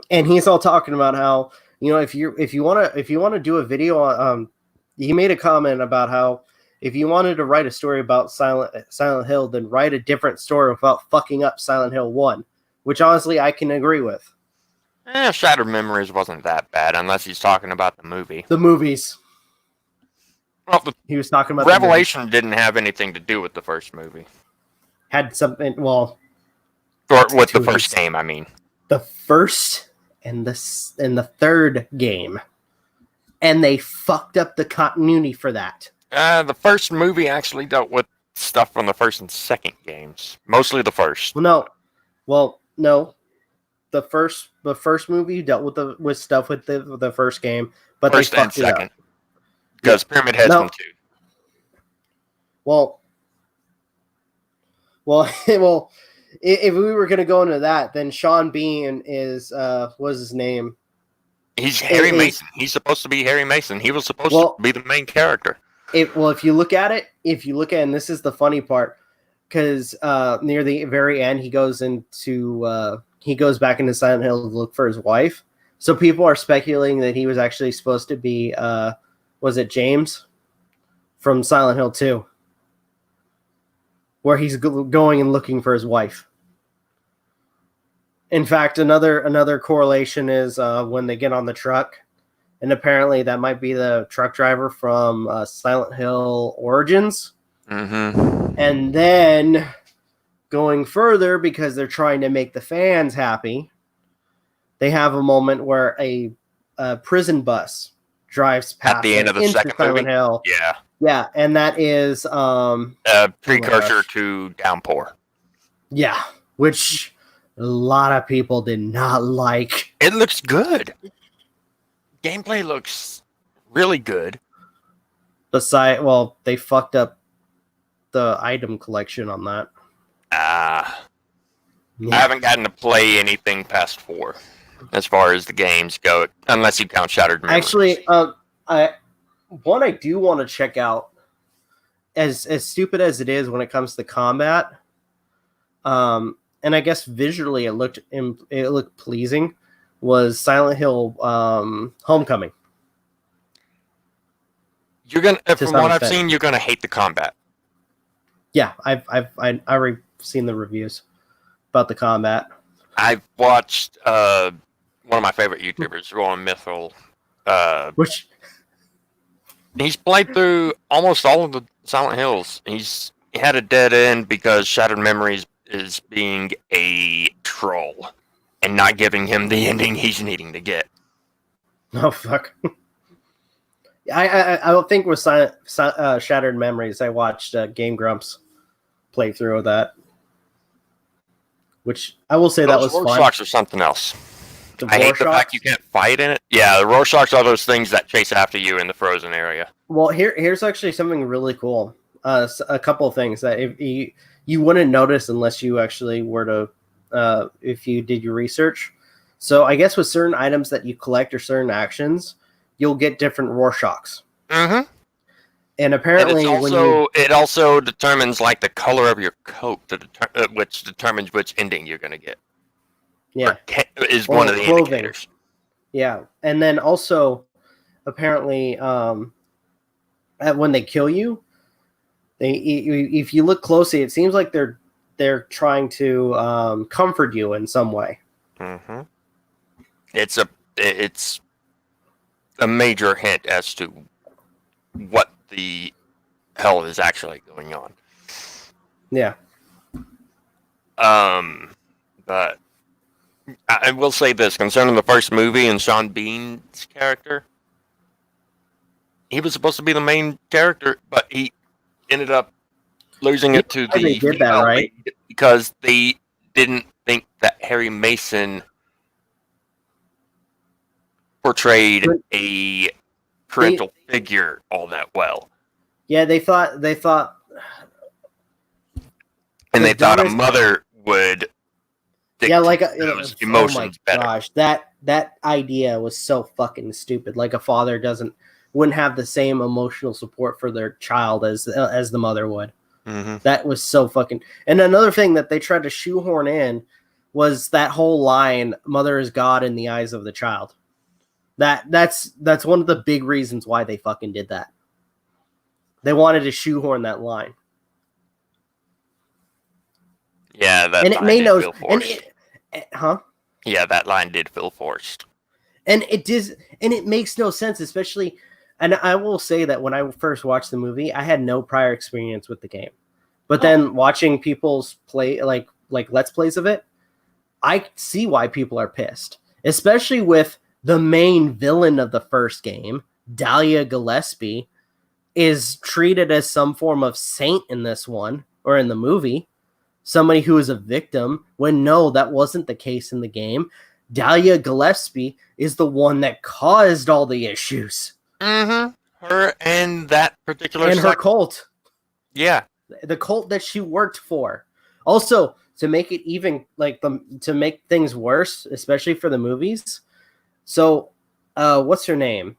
and he's all talking about how, you know, if you want to do a video on, he made a comment about how if you wanted to write a story about Silent Hill, then write a different story without fucking up Silent Hill 1, which honestly I can agree with. Shattered Memories wasn't that bad, unless he's talking about the movie. The movies. Well, he was talking about Revelation didn't have anything to do with the first movie. Had something, well... Or with the first game, I mean. The first and the third game. And they fucked up the continuity for that. The first movie actually dealt with stuff from the first and second games. Mostly the first. No. The first movie dealt with stuff with the first game, but first they fucked and second. It up. Because Pyramid Head's from 2. Well, if we were gonna go into that, then Sean Bean is what's his name? He's Harry Mason. He's supposed to be Harry Mason. He was supposed to be the main character. If you look at it, and this is the funny part, because near the very end, he goes back into Silent Hill to look for his wife. So people are speculating that he was actually supposed to be, was it James from Silent Hill 2, where he's going and looking for his wife. In fact, another correlation is when they get on the truck. And apparently that might be the truck driver from Silent Hill Origins. Mm-hmm. And then going further, because they're trying to make the fans happy, they have a moment where a prison bus drives past at the end of the second Silent movie. Hill. Yeah. Yeah, and that is precursor to Downpour. Yeah, which a lot of people did not like. It looks good. Gameplay looks really good. Well, they fucked up the item collection on that. I haven't gotten to play anything past 4 as far as the games go, unless you count Shattered Memories. Actually, I do want to check out, as stupid as it is when it comes to combat, and I guess visually it looked pleasing, was Silent Hill Homecoming. You're gonna, from what I've seen, you're gonna hate the combat. Yeah, I've already seen the reviews about the combat. I've watched one of my favorite YouTubers, Rowan Mithil. Which he's played through almost all of the Silent Hills. He had a dead end because Shattered Memories is being a troll and not giving him the ending he's needing to get. Oh fuck! I don't think with Shattered Memories. I watched Game Grumps playthrough of that, which I will say that was fun. Rorschachs or something else. I hate the fact you can't fight in it. Yeah, the Rorschachs are those things that chase after you in the frozen area. Well, here's actually something really cool. A couple of things that if you wouldn't notice unless you actually were to, if you did your research. So I guess with certain items that you collect or certain actions, you'll get different Rorschachs. Mm-hmm. And apparently, it also determines like the color of your coat, which determines which ending you're going to get. Yeah, is one of the indicators. Yeah, and then also, apparently, when they kill you, if you look closely, it seems like they're trying to comfort you in some way. Mm-hmm. It's a major hint as to what the hell is actually going on. Yeah. But I will say this concerning the first movie and Sean Bean's character. He was supposed to be the main character, but he ended up losing it to the female lead because they didn't think that Harry Mason portrayed a parental figure all that well. Yeah, they thought, and they thought a mother would. Like those emotions better. Gosh, that idea was so fucking stupid. Like a father wouldn't have the same emotional support for their child as the mother would. Mm-hmm. That was so fucking. And another thing that they tried to shoehorn in was that whole line, "Mother is God in the eyes of the child." That's one of the big reasons why they fucking did that. They wanted to shoehorn that line. Yeah, that and it made no Yeah, that line did feel forced. And it makes no sense, especially. And I will say that when I first watched the movie, I had no prior experience with the game. But then watching people's play, like Let's Plays of it, I see why people are pissed. Especially with the main villain of the first game, Dahlia Gillespie, is treated as some form of saint in this one, or in the movie. Somebody who is a victim, when no, that wasn't the case in the game. Dahlia Gillespie is the one that caused all the issues. Mm-hmm. Her and that particular her cult. Yeah. The cult that she worked for. Also, to make it even to make things worse, especially for the movies. So, what's her name?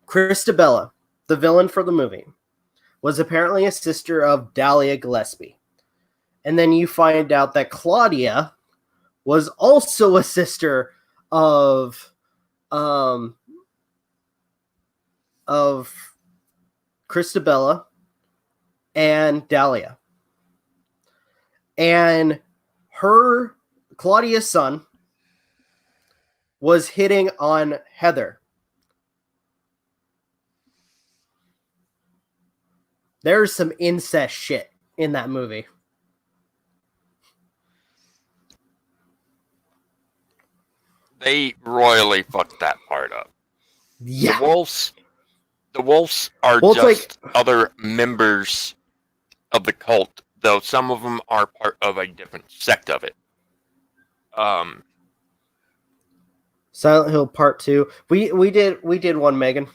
Christabella, the villain for the movie, was apparently a sister of Dahlia Gillespie. And then you find out that Claudia was also a sister of Christabella and Dahlia. And Claudia's son was hitting on Heather. There's some incest shit in that movie. They royally fucked that part up. Yeah. The The wolves are Well, it's just other members of the cult, though some of them are part of a different sect of it. Silent Hill Part 2. We did one, Megan.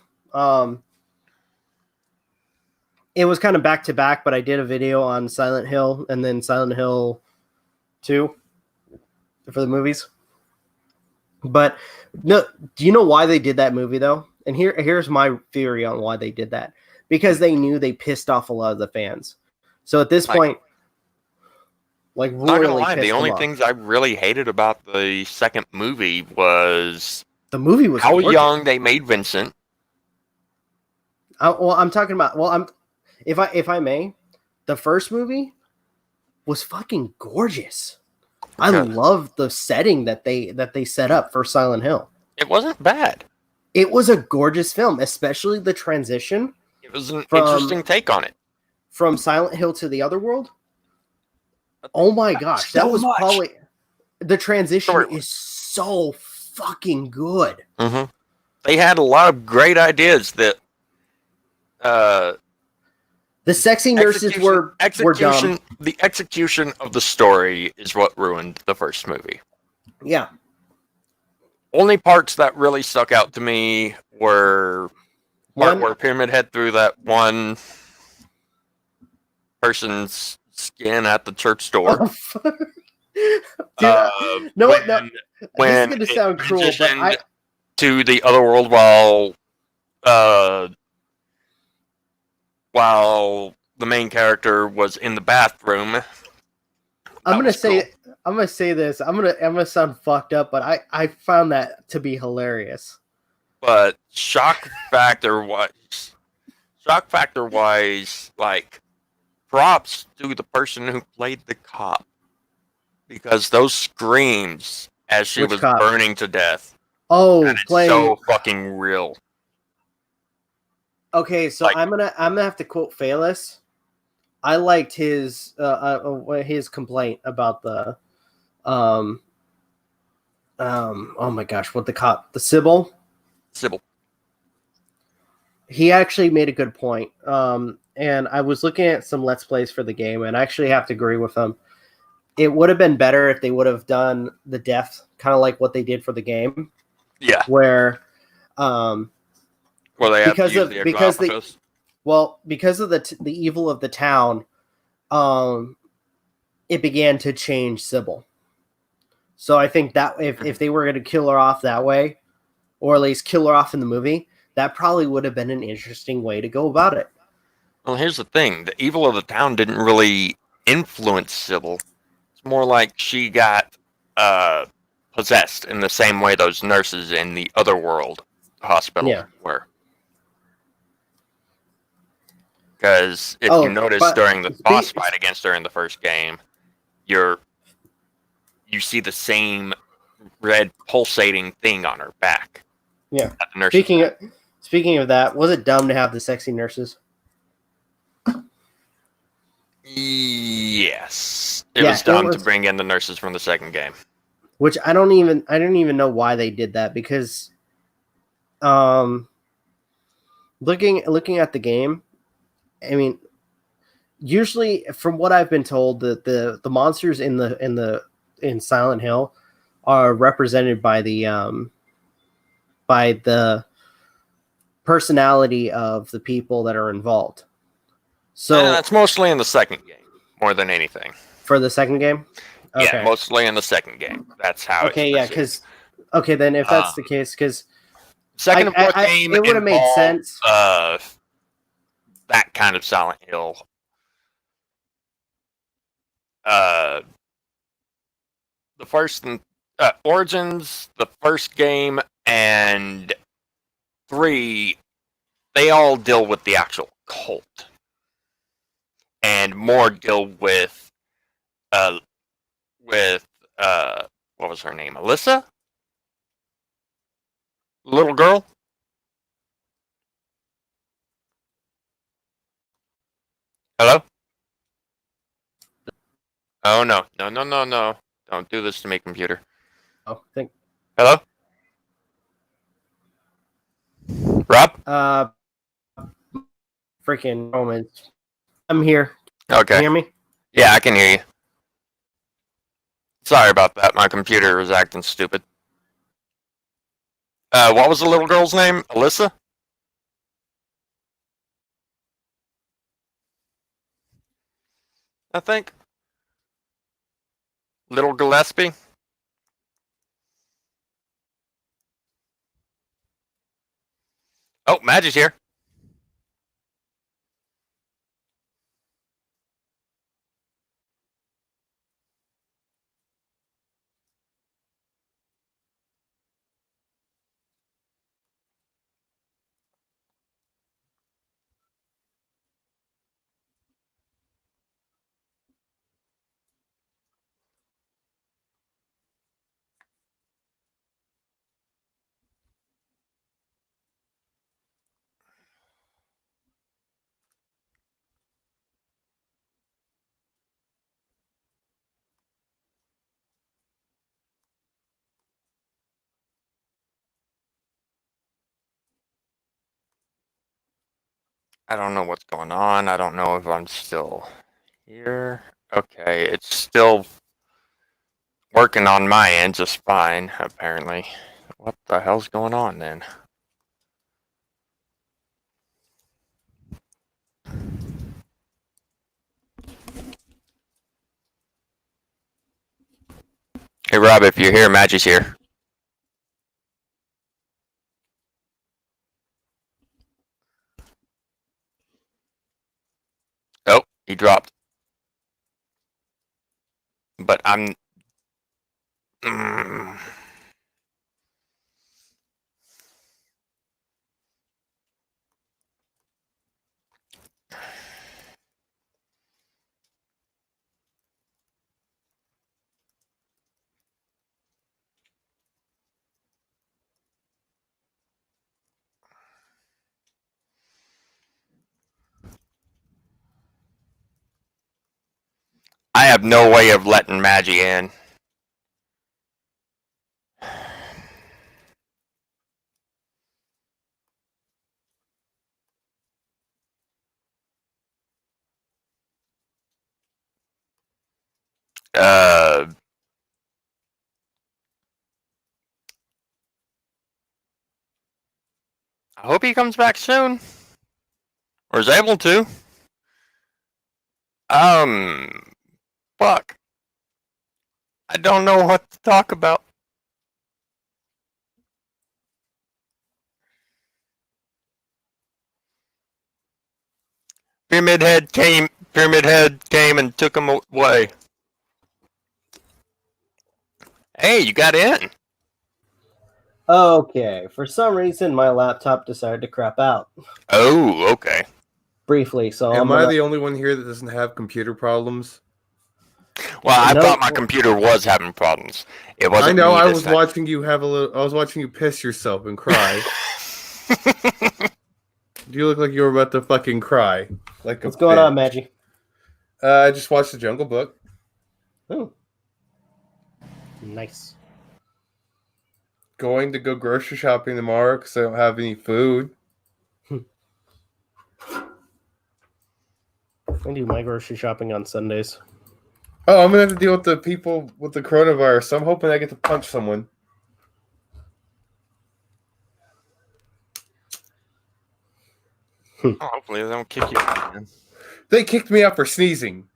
It was kind of back to back, but I did a video on Silent Hill and then Silent Hill 2 for the movies. But no, do you know why they did that movie though? And here's my theory on why they did that. Because they knew they pissed off a lot of the fans. So at this point, like not gonna really lie, pissed the only them off. things I really hated about the second movie was The movie was how gorgeous. young they made Vincent. I'm talking about. Well, if I may, the first movie was fucking gorgeous. I love the setting that they set up for Silent Hill. It wasn't bad. It was a gorgeous film, especially the transition. It was an interesting take on it. From Silent Hill to the Otherworld. Oh my gosh, that was probably the transition is so fucking good. Mm-hmm. They had a lot of great ideas that the sexy nurses were dumb. The execution of the story is what ruined the first movie. Yeah. Only parts that really stuck out to me were where Pyramid Head threw that one person's skin at the church door. Dude, no, this is going to sound cruel, but to the other world while the main character was in the bathroom. I'm gonna say this. I'm gonna sound fucked up, but I found that to be hilarious. But shock factor wise, like props to the person who played the cop, because those screams as she was burning to death. Oh, playing so fucking real. Okay, so I'm gonna have to quote Phayless. I liked his complaint about the oh my gosh, what the Sybil. He actually made a good point. And I was looking at some Let's Plays for the game, and I actually have to agree with him. It would have been better if they would have done the death kind of like what they did for the game. Yeah. Where they have because of the evil of the town, it began to change Sybil. So I think that if they were going to kill her off that way, or at least kill her off in the movie, that probably would have been an interesting way to go about it. Well, here's the thing: the evil of the town didn't really influence Sybil. It's more like she got possessed in the same way those nurses in the Otherworld hospital were. Because if you notice during the boss fight against her in the first game, you see the same red pulsating thing on her back. Yeah. Speaking of that, was it dumb to have the sexy nurses? Yes. It was dumb to bring in the nurses from the second game. Which I don't even know why they did that, because looking at the game, I mean, usually from what I've been told, the monsters in Silent Hill are represented by the personality of the people that are involved. So that's mostly in the second game more than anything. For the second game? Okay. Yeah, mostly in the second game. That's how it's yeah, because then if that's the case, because second and fourth game, it would have made sense. That kind of Silent Hill. The first Origins, the first game, and 3, they all deal with the actual cult, and more deal with what was her name? Alyssa? Little girl? Hello? Oh, no. No. Don't do this to me, computer. Oh, Hello? Rob? freaking moments. I'm here. Okay. Can you hear me? Yeah, I can hear you. Sorry about that. My computer was acting stupid. What was the little girl's name? Alyssa? I think. Little Gillespie? Oh, Magi's here. I don't know what's going on. I don't know if I'm still here. Okay, it's still working on my end just fine, apparently. What the hell's going on then? Hey Rob, if you're here, Magi's here. Oh, he dropped. But I'm... I have no way of letting Magi in. I hope he comes back soon. Or is able to. Fuck. I don't know what to talk about. Pyramid Head came and took him away. Hey, you got in. Okay. For some reason, my laptop decided to crap out. Oh, okay. Briefly, so am I the only one here that doesn't have computer problems? Well, I thought my computer was having problems. It wasn't. I know. Me I this was time. watching you have a little. I was watching you piss yourself and cry. You look like you were about to fucking cry. Like what's going on, Magi? I just watched The Jungle Book. Oh, nice. Going to go grocery shopping tomorrow because I don't have any food. I do my grocery shopping on Sundays. Oh, I'm gonna have to deal with the people with the coronavirus. I'm hoping I get to punch someone. Hopefully they don't kick you out, man. They kicked me out for sneezing.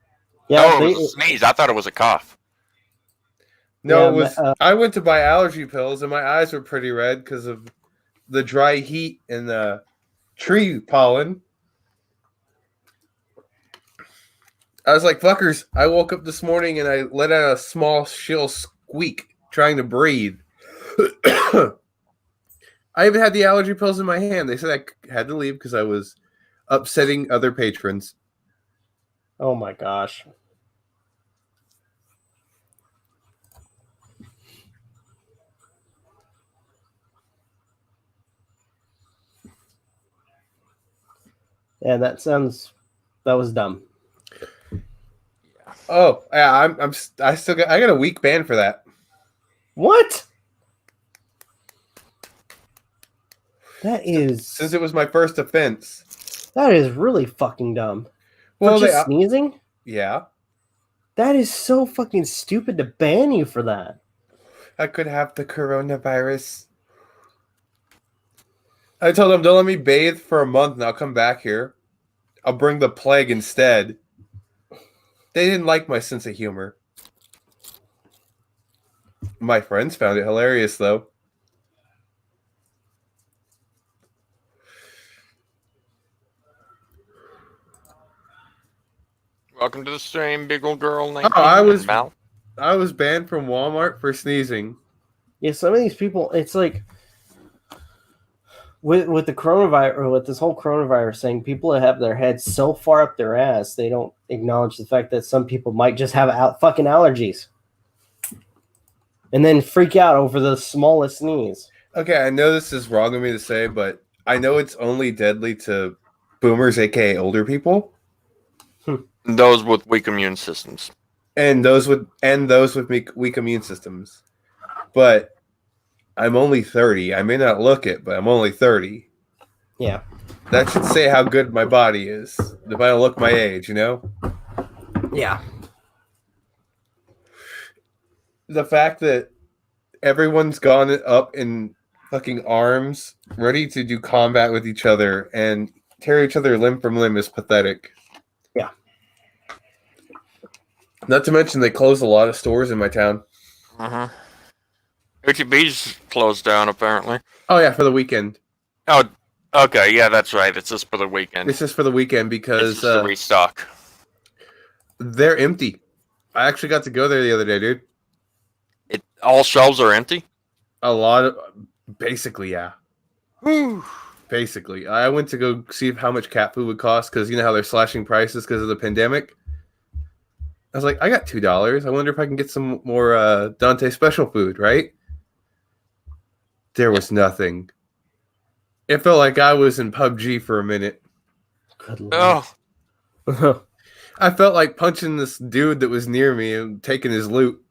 Yeah, it was a sneeze. I thought it was a cough. No, Yeah, it was. I went to buy allergy pills, and my eyes were pretty red because of the dry heat and the tree pollen. I was like, fuckers, I woke up this morning and I let out a small, shrill squeak trying to breathe. I even had the allergy pills in my hand. They said I had to leave because I was upsetting other patrons. Oh my gosh. Yeah, that was dumb. Oh, yeah, I got a week ban for that. What? That is... Since it was my first offense. That is really fucking dumb. Well, For just sneezing? Yeah. That is so fucking stupid to ban you for that. I could have the coronavirus. I told them, don't let me bathe for a month and I'll come back here. I'll bring the plague instead. They didn't like my sense of humor. My friends found it hilarious, though. Welcome to the stream, big old girl. 19 I was banned from Walmart for sneezing. Yeah, some of these people, it's like with the coronavirus, or with this whole coronavirus thing, people have their heads so far up their ass, they don't acknowledge the fact that some people might just have fucking allergies. And then freak out over the smallest sneeze. Okay, I know this is wrong of me to say, but I know it's only deadly to boomers, aka older people. Those with weak immune systems. And those with weak immune systems. But I'm only 30. I may not look it, but I'm only 30. Yeah. That should say how good my body is. If I don't look my age, you know? Yeah. The fact that everyone's gone up in fucking arms, ready to do combat with each other and tear each other limb from limb is pathetic. Yeah. Not to mention they closed a lot of stores in my town. Uh-huh. HEB's closed down, apparently. Oh, yeah, for the weekend. Oh, okay, yeah, that's right. It's just for the weekend. It's just for the weekend because it's just a restock. They're empty. I actually got to go there the other day, dude. All shelves are empty? A lot of... Basically, yeah. Whew. Basically. I went to go see how much cat food would cost because you know how they're slashing prices because of the pandemic. I was like, I got $2. I wonder if I can get some more Dante special food, right? There was nothing. It felt like I was in PUBG for a minute. Good Lord. Oh. I felt like punching this dude that was near me and taking his loot.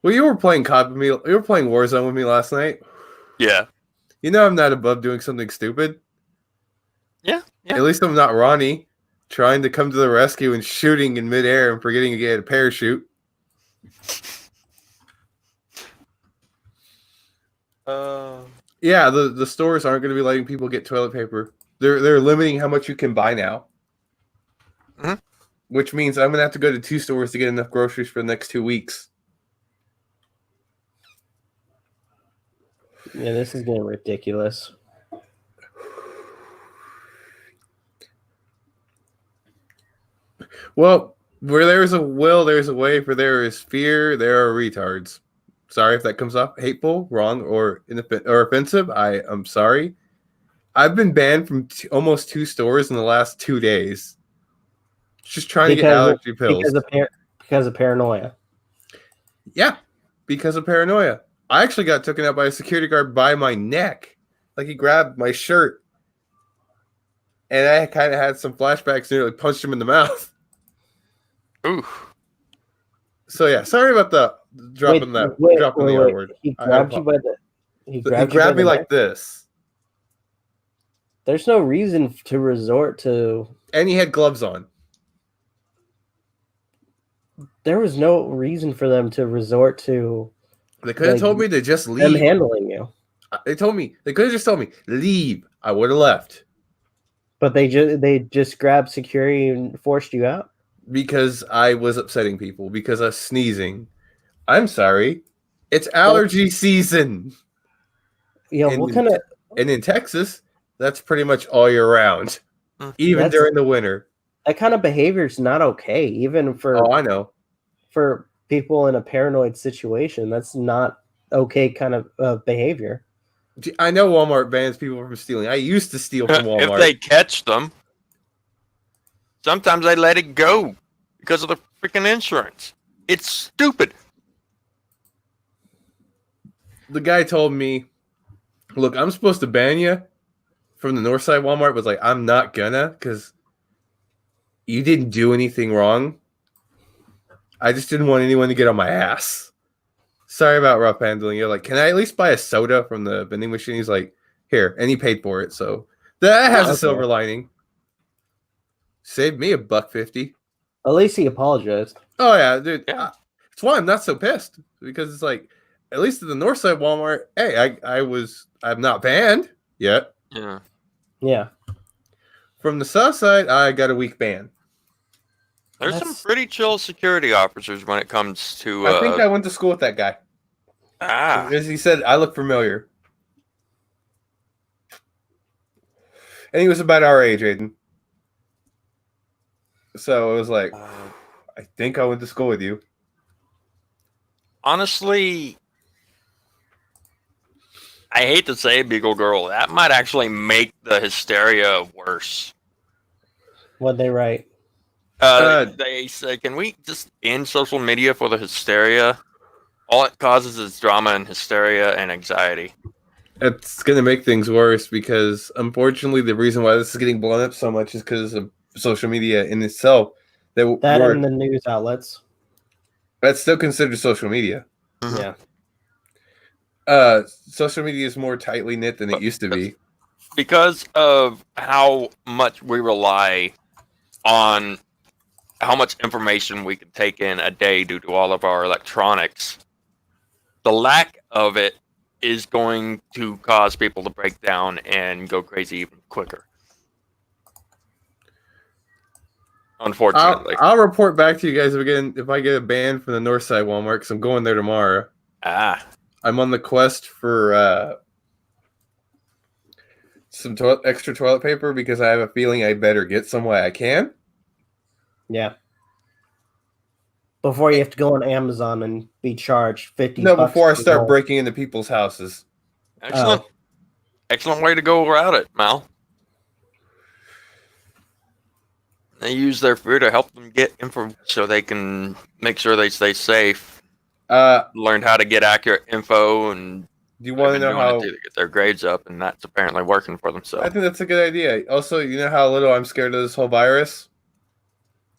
Well, you were playing COD with me. You were playing Warzone with me last night. Yeah. You know I'm not above doing something stupid. Yeah. At least I'm not Ronnie, trying to come to the rescue and shooting in midair and forgetting to get a parachute. Yeah, the stores aren't going to be letting people get toilet paper. They're limiting how much you can buy now. Mm-hmm. Which means I'm going to have to go to 2 stores to get enough groceries for the next 2 weeks. Yeah, this is getting ridiculous. Well, where there's a will, there's a way. For there is fear, there are retards. Sorry if that comes off hateful, wrong, or offensive. I'm sorry. I've been banned from almost 2 stores in the last 2 days. Just trying to get allergy pills. Because of paranoia. Yeah, because of paranoia. I actually got taken out by a security guard by my neck. Like he grabbed my shirt. And I kind of had some flashbacks, nearly punched him in the mouth. Ooh. So yeah, sorry about the dropping the R word. He grabbed you by the. He grabbed me like this. There's no reason to resort to. And he had gloves on. There was no reason for them to resort to. They could have told me to just leave. Them handling you. They could have just told me leave. I would have left. But they just grabbed security and forced you out? Because I was upsetting people. Because I was sneezing. I'm sorry. It's allergy season. Yeah, And in Texas, that's pretty much all year round. Even during the winter. That kind of behavior is not okay. Even for... Oh, I know. For people in a paranoid situation, that's not okay kind of behavior. I know Walmart bans people from stealing. I used to steal from Walmart. If they catch them, sometimes they let it go because of the freaking insurance. It's stupid. The guy told me, look, I'm supposed to ban you from the north side Walmart. Was like, I'm not gonna, because you didn't do anything wrong. I just didn't want anyone to get on my ass. Sorry about rough handling. You're like, can I at least buy a soda from the vending machine? He's like, Here, and he paid for it, so that has a Okay. silver lining. Saved me $1.50. At least he apologized. Oh yeah, dude. Yeah. That's why I'm not so pissed, because it's like, at least at the north side Walmart, hey, I'm not banned yet. Yeah. Yeah. From the south side, I got a week ban. There's some That's- pretty chill security officers when it comes to. I think I went to school with that guy. As he said, I look familiar. And he was about our age, Aiden. So it was like, I think I went to school with you. Honestly, I hate to say Beagle Girl, that might actually make the hysteria worse. What'd they write? They say, can we just end social media for the hysteria? All it causes is drama and hysteria and anxiety. It's going to make things worse because, unfortunately, the reason why this is getting blown up so much is because of social media in itself. That and the news outlets. That's still considered social media. Yeah. Social media is more tightly knit than it used to be. Because of how much we rely on how much information we can take in a day due to all of our electronics, the lack of it is going to cause people to break down and go crazy even quicker. Unfortunately. I'll report back to you guys if I get a ban from the north side Walmart, because I'm going there tomorrow. I'm on the quest for some extra toilet paper because I have a feeling I better get some way I can. Yeah. Before you have to go on Amazon and be charged $50. No, before I start more. breaking into people's houses. Excellent. Excellent way to go about it, Mal. They use their fear to help them get info so they can make sure they stay safe. Learned how to get accurate info, and do you want to know how to get their grades up, and that's apparently working for them. So I think that's a good idea. Also, you know how little I'm scared of this whole virus?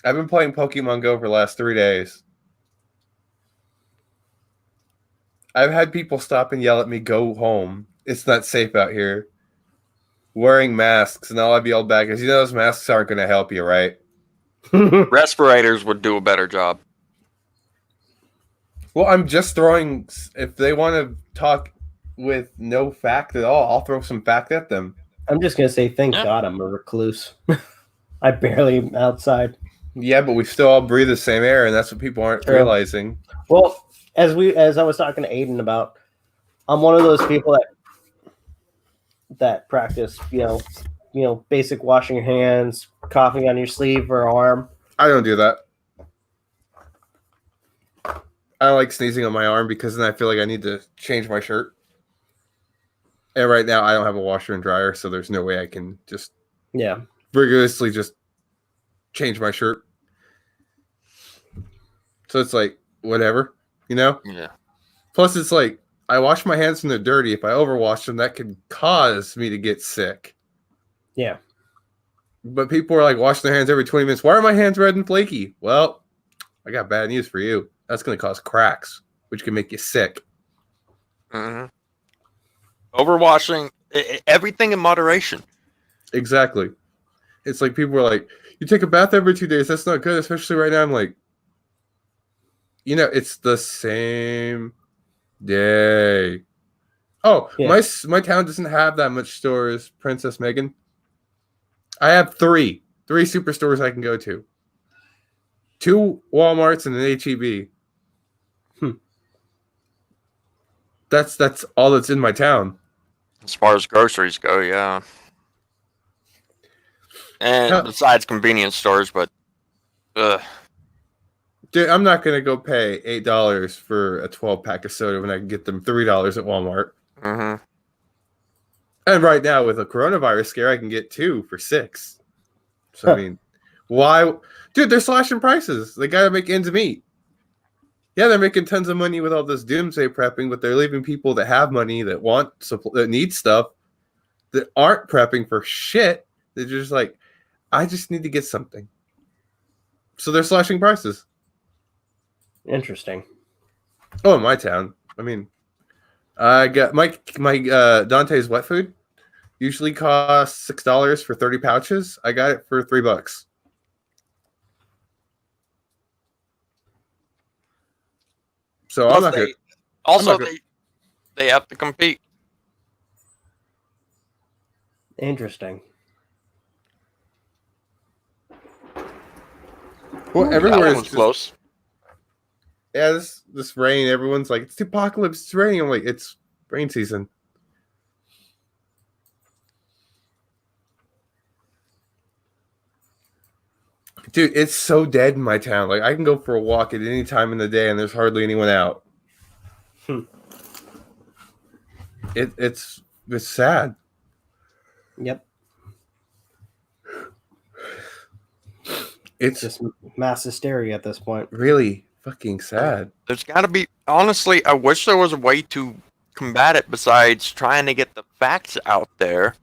I've been playing Pokemon Go for the last 3 days. I've had people stop and yell at me, "Go home. It's not safe out here." Wearing masks, and all I'd be yelled back is, those masks aren't going to help you, right? respirators would do a better job. Well, I'm just throwing. If they want to talk with no fact at all, I'll throw some fact at them. I'm just going to say, thank God I'm a recluse. I barely am outside. Yeah, but we still all breathe the same air, and that's what people aren't realizing. Well, as I was talking to Aden about, I'm one of those people that practice, basic washing your hands, coughing on your sleeve or arm. I don't do that. I don't like sneezing on my arm because then I feel like I need to change my shirt. And right now I don't have a washer and dryer, so there's no way I can just rigorously just change my shirt. So it's like, whatever, Yeah. Plus it's like, I wash my hands when they're dirty. If I overwash them, that could cause me to get sick. Yeah. But people are like washing their hands every 20 minutes. Why are my hands red and flaky? Well, I got bad news for you. That's going to cause cracks, which can make you sick. Mm-hmm. Overwashing, everything in moderation. Exactly. It's like people are like, you take a bath every 2 days. That's not good, especially right now. I'm like, it's the same day. Oh, my town doesn't have that much stores, Princess Megan. I have three superstores I can go to. 2 Walmarts and an H-E-B. That's all that's in my town. As far as groceries go, yeah. And besides convenience stores, but dude, I'm not gonna go pay $8 for a 12-pack of soda when I can get them $3 at Walmart. Mm-hmm. And right now, with a coronavirus scare, I can get 2 for $6. So I mean, why, dude? They're slashing prices. They gotta make ends meet. Yeah, they're making tons of money with all this doomsday prepping, but they're leaving people that have money, that need stuff, that aren't prepping for shit. They're just like, I just need to get something. So they're slashing prices. Interesting. Oh, in my town. I mean, I got my Dante's wet food. usually costs $6 for 30 pouches. I got it for $3. So Plus I'm not good. Also, gonna- they have to compete. Interesting. Well, That everywhere one is was just, close. yeah, this rain. Everyone's like, it's the apocalypse. It's raining. I'm like, it's rain season. Dude, it's so dead in my town. Like, I can go for a walk at any time in the day, and there's hardly anyone out. It's sad. Yep. It's Just mass hysteria at this point. really fucking sad. There's got to be. Honestly, I wish there was a way to combat it besides trying to get the facts out there.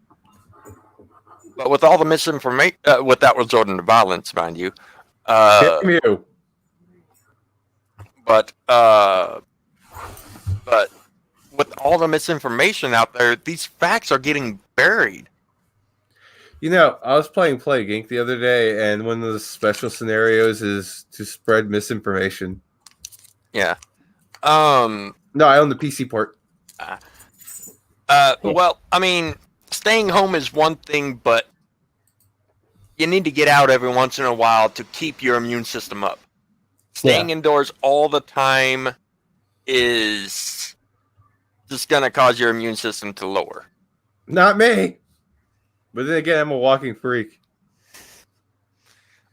But with all the misinformation, without resorting to violence, mind you. Damn you. But with all the misinformation out there, these facts are getting buried. You know, I was playing Plague Inc. the other day, and one of the special scenarios is to spread misinformation. Yeah. No, I own the PC port. Well, I mean, staying home is one thing, but you need to get out every once in a while to keep your immune system up. Staying indoors all the time is just going to cause your immune system to lower. Not me. But then again, I'm a walking freak.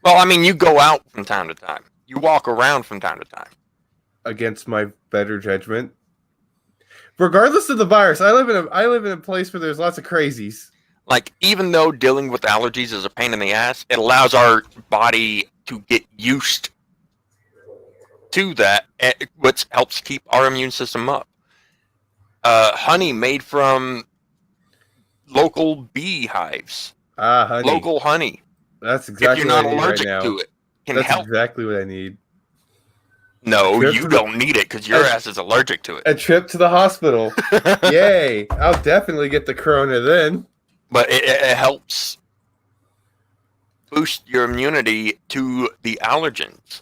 Well, I mean, you go out from time to time. You walk around from time to time. Against my better judgment. Regardless of the virus, I live in a place where there's lots of crazies. Like, even though dealing with allergies is a pain in the ass, it allows our body to get used to that, which helps keep our immune system up. Honey made from local beehives. Honey. Local honey. That's exactly if you're not what I need allergic right now. to it, can That's help. exactly what I need. No, Trip you to don't need it because your ass is allergic to it. A trip to the hospital. Yay. I'll definitely get the corona then. But it helps boost your immunity to the allergens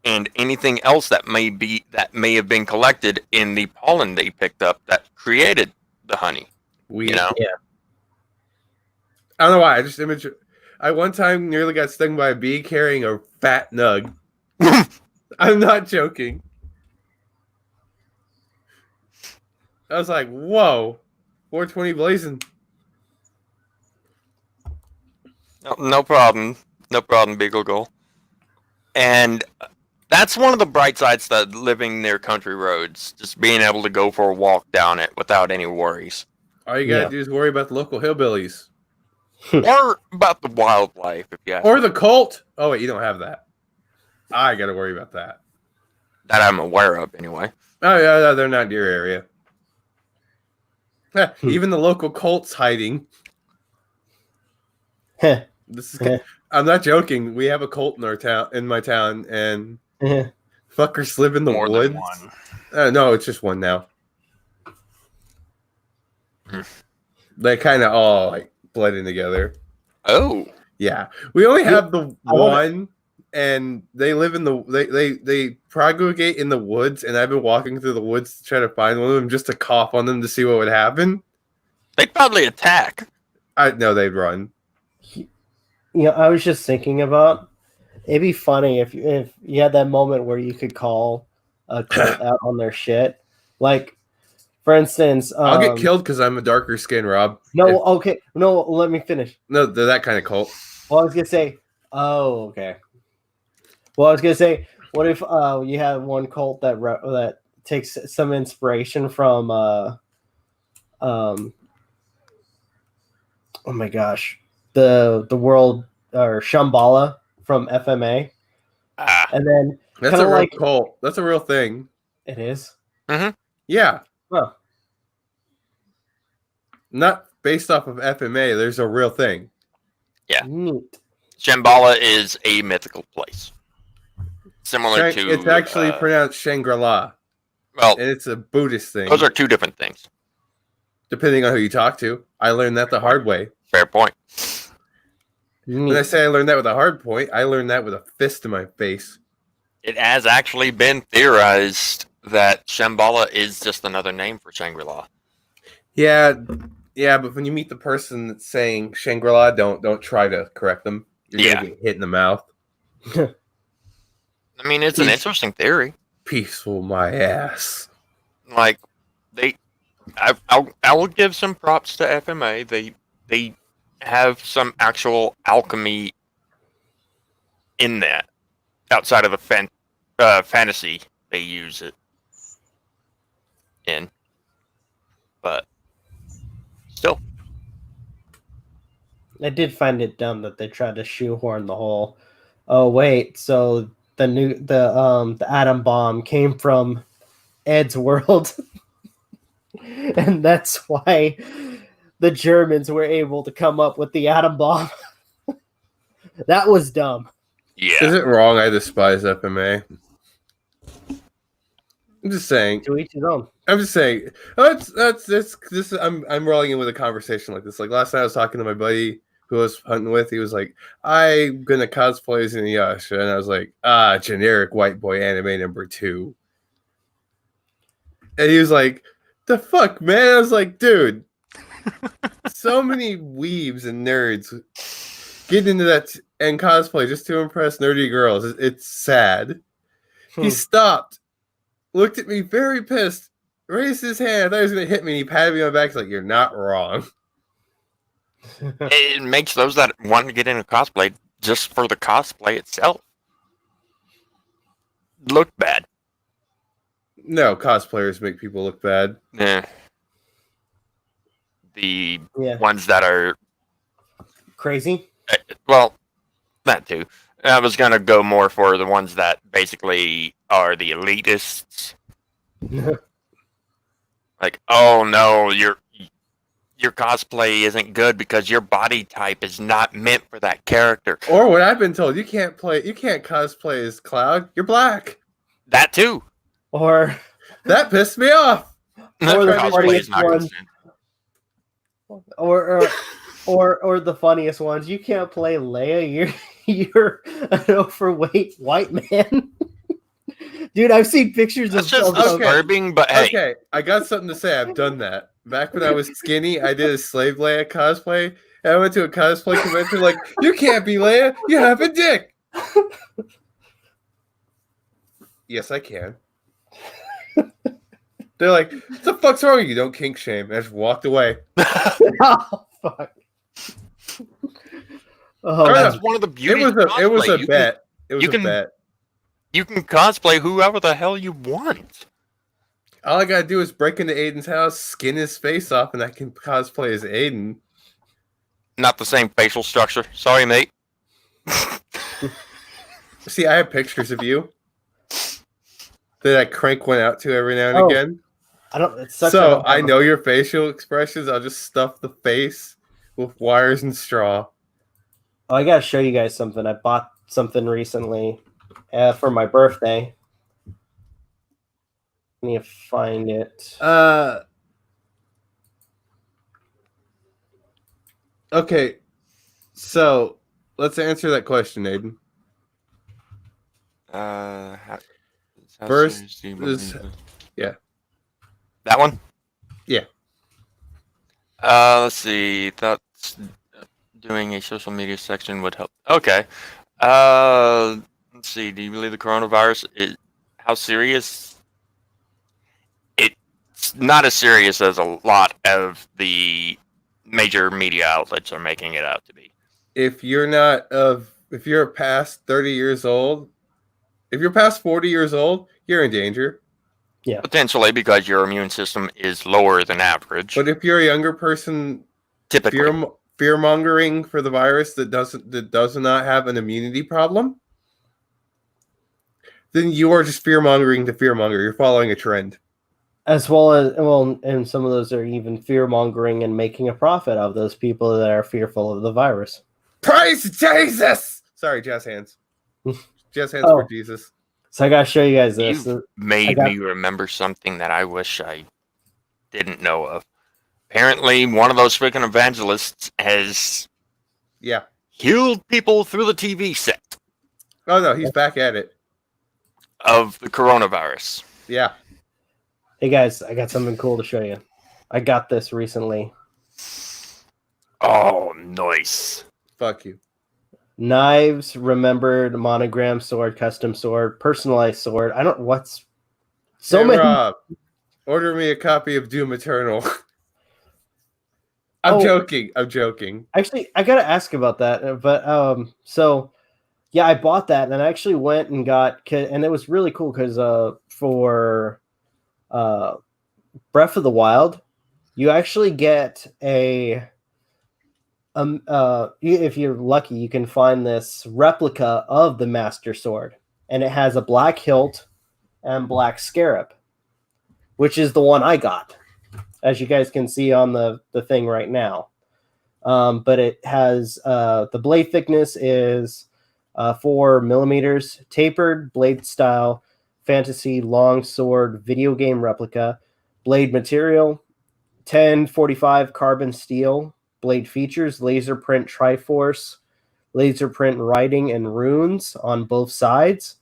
and anything else that may have been collected in the pollen they picked up that created the honey. You know? Yeah. I don't know why. I one time nearly got stung by a bee carrying a fat nug. I'm not joking. I was like, whoa. 420 blazing. No problem. No problem, Beagle Goal. And that's one of the bright sides that living near country roads, just being able to go for a walk down it without any worries. All you gotta do is worry about the local hillbillies. Or about the wildlife, if you ask Or me. the cult. Oh, wait, you don't have that. I gotta worry about that. That I'm aware of, anyway. Oh, yeah, they're not in your area. Even the local cult's hiding. This is. I'm not joking. We have a cult in my town, and fuckers live in the More woods. than one. No, it's just one now. They kind of all like blending together. Oh, yeah. We only have the one, and they live in the they propagate in the woods, and I've been walking through the woods to try to find one of them just to cough on them to see what would happen. they'd probably attack. I know they'd run. You know, I was just thinking about it'd be funny if you had that moment where you could call a cult out on their shit. Like, for instance, I'll get killed because I'm a darker skin, Rob. No, let me finish. No, they're that kind of cult. Well, I was gonna say, okay. Well, I was gonna say, what if you have one cult that takes some inspiration from oh my gosh, the world or Shambhala from FMA, and then That's a real cult. That's a real thing. It is. Mm-hmm. Yeah. Huh. Not based off of FMA. There's a real thing. Yeah. Neat. Shambhala is a mythical place. Similar to... It's actually pronounced Shangri-La. Well, and it's a Buddhist thing. Those are two different things. Depending on who you talk to. I learned that the hard way. Fair point. When I say I learned that with a hard point, I learned that with a fist in my face. It has actually been theorized that Shambhala is just another name for Shangri-La. Yeah, but when you meet the person that's saying Shangri-La, don't try to correct them. You're gonna get hit in the mouth. I mean, it's an interesting theory. Peaceful my ass. Like, I will give some props to FMA. They have some actual alchemy in that, outside of the fantasy they use it in. But still, I did find it dumb that they tried to shoehorn the whole. Oh wait, so the atom bomb came from Ed's world, and that's why the Germans were able to come up with the atom bomb. That was dumb. yeah. Is it wrong? I despise FMA. I'm just saying. To each his own. I'm just saying. I'm rolling in with a conversation like this. Like last night, I was talking to my buddy who I was hunting with. He was like, "I'm gonna cosplay as Inuyasha," and I was like, generic white boy anime number 2. And he was like, "The fuck, man!" I was like, "Dude, so many weebs and nerds get into that and cosplay just to impress nerdy girls. It's sad." He stopped, looked at me very pissed, raised his hand. I thought he was going to hit me, and he patted me on the back. He's like, "You're not wrong." It makes those that want to get into cosplay just for the cosplay itself look bad. No, cosplayers make people look bad. Yeah. The ones that are crazy. Well, that too. I was gonna go more for the ones that basically are the elitists. Like, oh no, your cosplay isn't good because your body type is not meant for that character. Or what I've been told, you can't cosplay as Cloud. You're black. That too. Or that pissed me off. Or the funniest ones. Or the funniest ones. You can't play Leia. You're an overweight white man. Dude, I've seen pictures That's of just disturbing, but hey. Okay, I got something to say. I've done that. Back when I was skinny, I did a slave Leia cosplay. And I went to a cosplay convention like, "You can't be Leia. You have a dick." Yes, I can. They're like, "What the fuck's wrong with you? Don't kink shame." And I just walked away. Oh, fuck. Oh, that's one of the beauties. It was a bet. It was a bet. You can cosplay whoever the hell you want. All I gotta do is break into Aiden's house, skin his face off, and I can cosplay as Aiden. Not the same facial structure. Sorry, mate. See, I have pictures of you that I crank one out to every now and again. I know your facial expressions. I'll just stuff the face with wires and straw. Oh, I gotta show you guys something. I bought something recently for my birthday. I need to find it. Okay, so let's answer that question, Aiden. First, yeah, that one. Yeah. Let's see. That's doing a social media section would help. Okay. Let's see. Do you believe the coronavirus is how serious? It's not as serious as a lot of the major media outlets are making it out to be. If you're past 30 years old, if you're past 40 years old, you're in danger. Yeah. Potentially because your immune system is lower than average. But if you're a younger person, typically fear mongering for the virus that does not have an immunity problem, then you are just fear mongering to fear monger. You're following a trend. As well as, and some of those are even fear mongering and making a profit of those people that are fearful of the virus. Praise Jesus! Sorry, jazz hands. Jazz hands for Jesus. So I gotta show you guys this. You made me remember something that I wish I didn't know of. apparently one of those freaking evangelists has Yeah. healed people through the TV set Oh no, he's back at it. of the coronavirus. Yeah. Hey guys, I got something cool to show you. I got this recently. Oh, nice. Fuck you. Knives, remembered, monogram sword, custom sword, personalized sword. I don't what's so Hey, many. Rob, order me a copy of Doom Eternal. I'm Oh. joking. I'm joking. Actually, I gotta ask about that. But so yeah, I bought that and I actually went and got, and it was really cool because for Breath of the Wild, you actually get a if you're lucky, you can find this replica of the Master Sword, and it has a black hilt and black scarab, which is the one I got, as you guys can see on the thing right now. But it has the blade thickness is 4 millimeters, tapered blade style, fantasy long sword, video game replica, blade material, 1045 carbon steel, blade features, laser print triforce, laser print writing and runes on both sides.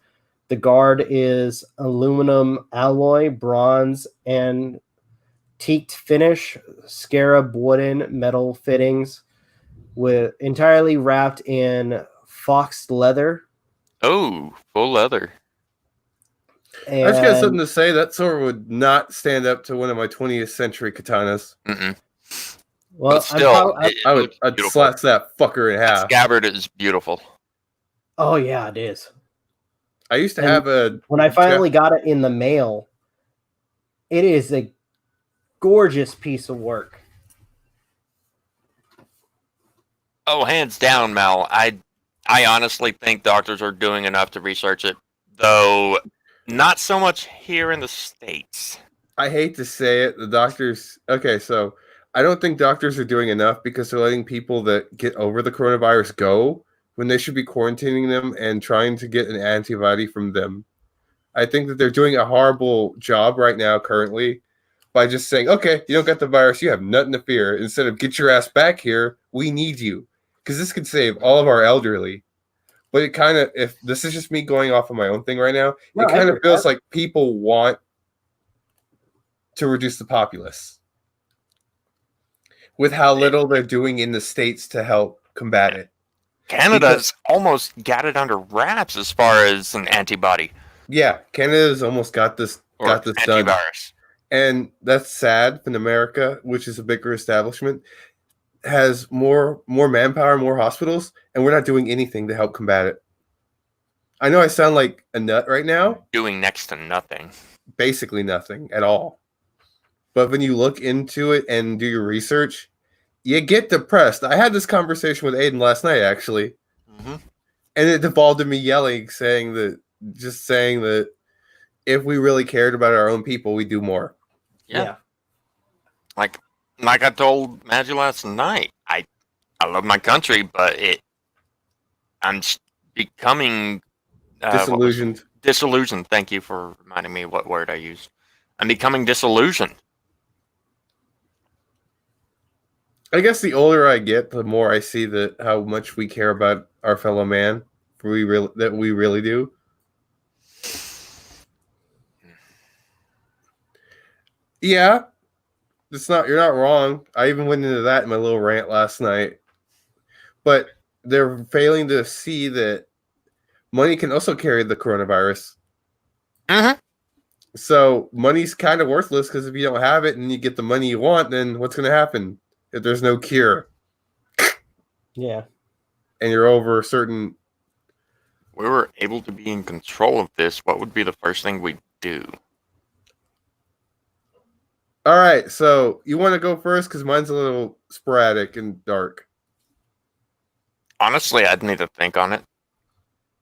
The guard is aluminum alloy, bronze, and teaked finish, scarab wooden metal fittings, with entirely wrapped in foxed leather. Oh, full leather. And I just got something to say. That sword would not stand up to one of my 20th century katanas. Mm-mm. well, But still, I'd slash that fucker in That half. scabbard is beautiful. oh yeah, it is. I used to And have a. When I finally got it in the mail, it is a gorgeous piece of work. Oh, hands down, Mel. I honestly think doctors are doing enough to research it, though not so much here in the States. I hate to say it. The doctors. Okay, so I don't think doctors are doing enough because they're letting people that get over the coronavirus go when they should be quarantining them and trying to get an antibody from them. I think that they're doing a horrible job right now, currently, by just saying, okay, you don't got the virus, you have nothing to fear. Instead of get your ass back here, we need you. Because this could save all of our elderly. But it kind of, if this is just me going off of my own thing right now, No, it kind of feels like people want to reduce the populace with how little they're doing in the States to help combat it. Canada's almost got it under wraps as far as an antibody. Yeah, Canada's almost got this done. Antivirus. And that's sad when America, which is a bigger establishment, has more manpower, more hospitals, and we're not doing anything to help combat it. I know I sound like a nut right now. Doing next to nothing. Basically nothing at all. But when you look into it and do your research, you get depressed. I had this conversation with Aden last night, actually. Mm-hmm. And it devolved to me yelling, saying that if we really cared about our own people, we'd do more. Yeah. Like I told Magi last night, I love my country, but I'm becoming Disillusioned. Disillusioned. Thank you for reminding me what word I used. I'm becoming disillusioned. I guess the older I get, the more I see that how much we care about our fellow man. We really do. Yeah, you're not wrong. I even went into that in my little rant last night. But they're failing to see that money can also carry the coronavirus. Mm-hmm. So money's kind of worthless because if you don't have it and you get the money you want, then what's going to happen if there's no cure? Yeah. And you're over a certain... We were able to be in control of this. What would be the first thing we'd do? All right, so you want to go first because mine's a little sporadic and dark. Honestly, I'd need to think on it.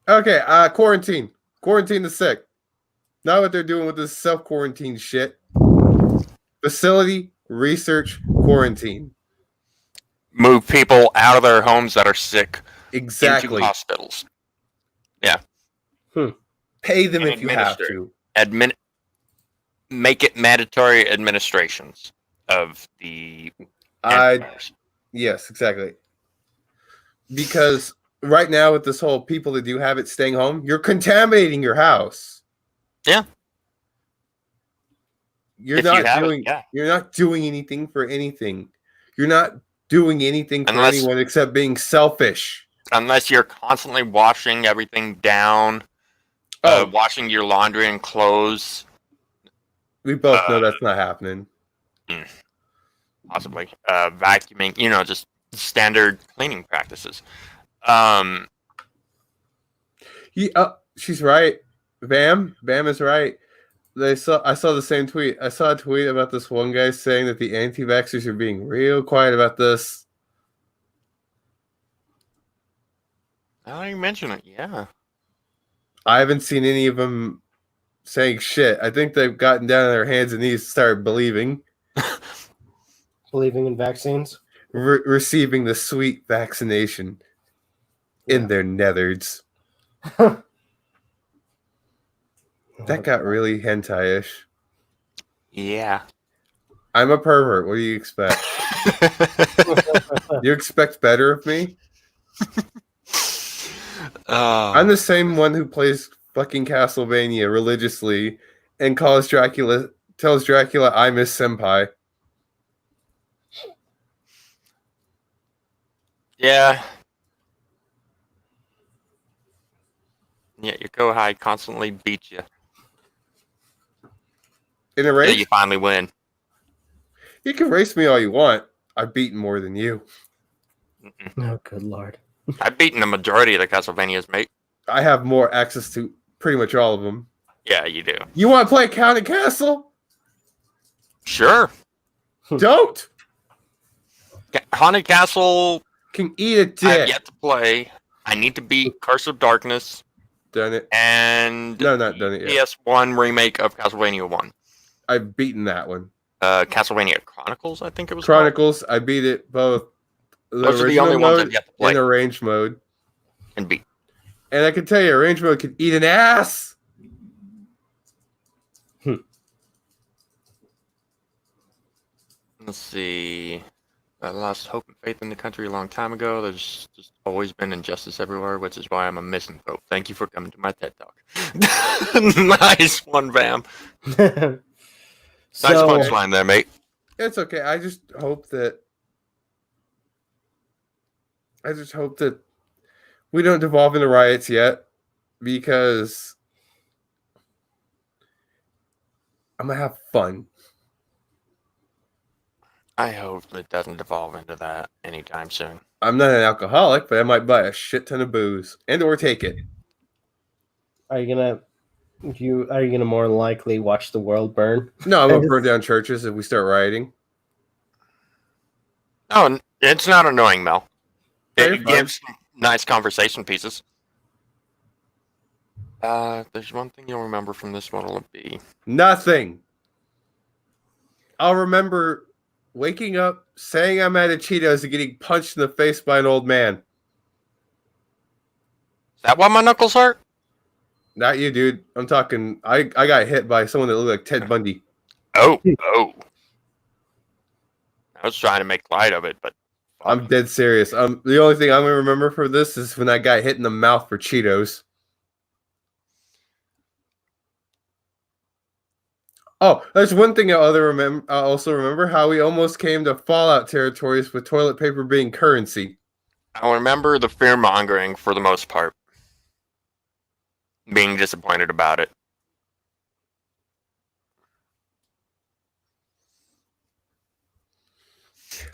Okay, quarantine. Quarantine the sick. Not what they're doing with this self-quarantine shit. Facility, research, quarantine. Move people out of their homes that are sick Exactly. into hospitals. Yeah. Pay them And if you have to. Make it mandatory administrations. of the Yes, exactly. Because right now with this whole people that do have it staying home, you're contaminating your house. Yeah. You're not doing anything for anything. You're not doing anything for anyone except being selfish. Unless you're constantly washing everything down, washing your laundry and clothes. We both know that's not happening. Possibly. Vacuuming, just standard cleaning practices. She's right. Bam is right. I saw the same tweet. I saw a tweet about this one guy saying that the anti-vaxxers are being real quiet about this. Now you mention it, yeah. I haven't seen any of them saying shit. I think they've gotten down on their hands and knees and started believing. Believing in vaccines? Receiving the sweet vaccination in their nethers. That got really hentai-ish. Yeah. I'm a pervert. What do you expect? You expect better of me? I'm the same one who plays fucking Castlevania religiously and tells Dracula I miss senpai. Yeah. Yeah, your Kohai constantly beats you. In a race? Yeah, you finally win. You can race me all you want. I've beaten more than you. Oh, good lord. I've beaten the majority of the Castlevanias, mate. I have more access to pretty much all of them. Yeah, you do. You want to play County Castle? Sure. Don't! Haunted Castle... Can eat a dick. I've yet to play. I need to beat Curse of Darkness. Done it. And... No, not done it yet. PS1 remake of Castlevania 1. I've beaten that one. Castlevania Chronicles, I think it was Chronicles, called. I beat it both. Those are the only ones I've yet to play. In arranged mode. And beat. And I can tell you, arranged mode can eat an ass. Let's see. I lost hope and faith in the country a long time ago. There's just always been injustice everywhere, which is why I'm a misanthrope. Thank you for coming to my TED Talk. Nice one, Bam. Nice punchline there, mate. It's okay. I just hope that we don't devolve into riots yet, because I'm gonna have fun. I hope it doesn't devolve into that anytime soon. I'm not an alcoholic, but I might buy a shit ton of booze or take it. Are you gonna more likely watch the world burn? No, I'm gonna burn down churches if we start rioting. Oh, it's not annoying, Mel. Very It fun. gives nice conversation pieces. There's one thing you'll remember from this. What'll it be? Nothing. I'll remember waking up, saying I'm out of Cheetos, and getting punched in the face by an old man. Is that why my knuckles hurt? Not you, dude. I'm talking. I got hit by someone that looked like Ted Bundy. Oh. I was trying to make light of it, but I'm dead serious. The only thing I'm gonna remember for this is when I got hit in the mouth for Cheetos. Oh, there's one thing I also remember how we almost came to Fallout territories with toilet paper being currency. I remember the fear mongering for the most part. Being disappointed about it.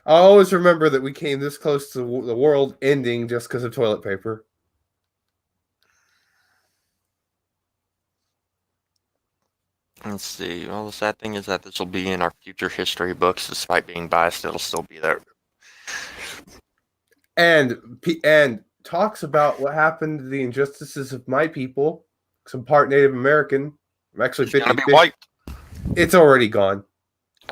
I always remember that we came this close to the world ending just because of toilet paper. Let's see. Well, the sad thing is that this will be in our future history books. Despite being biased, it'll still be there. And talks about what happened to the injustices of my people. Some part Native American. I'm actually 50. White. It's already gone.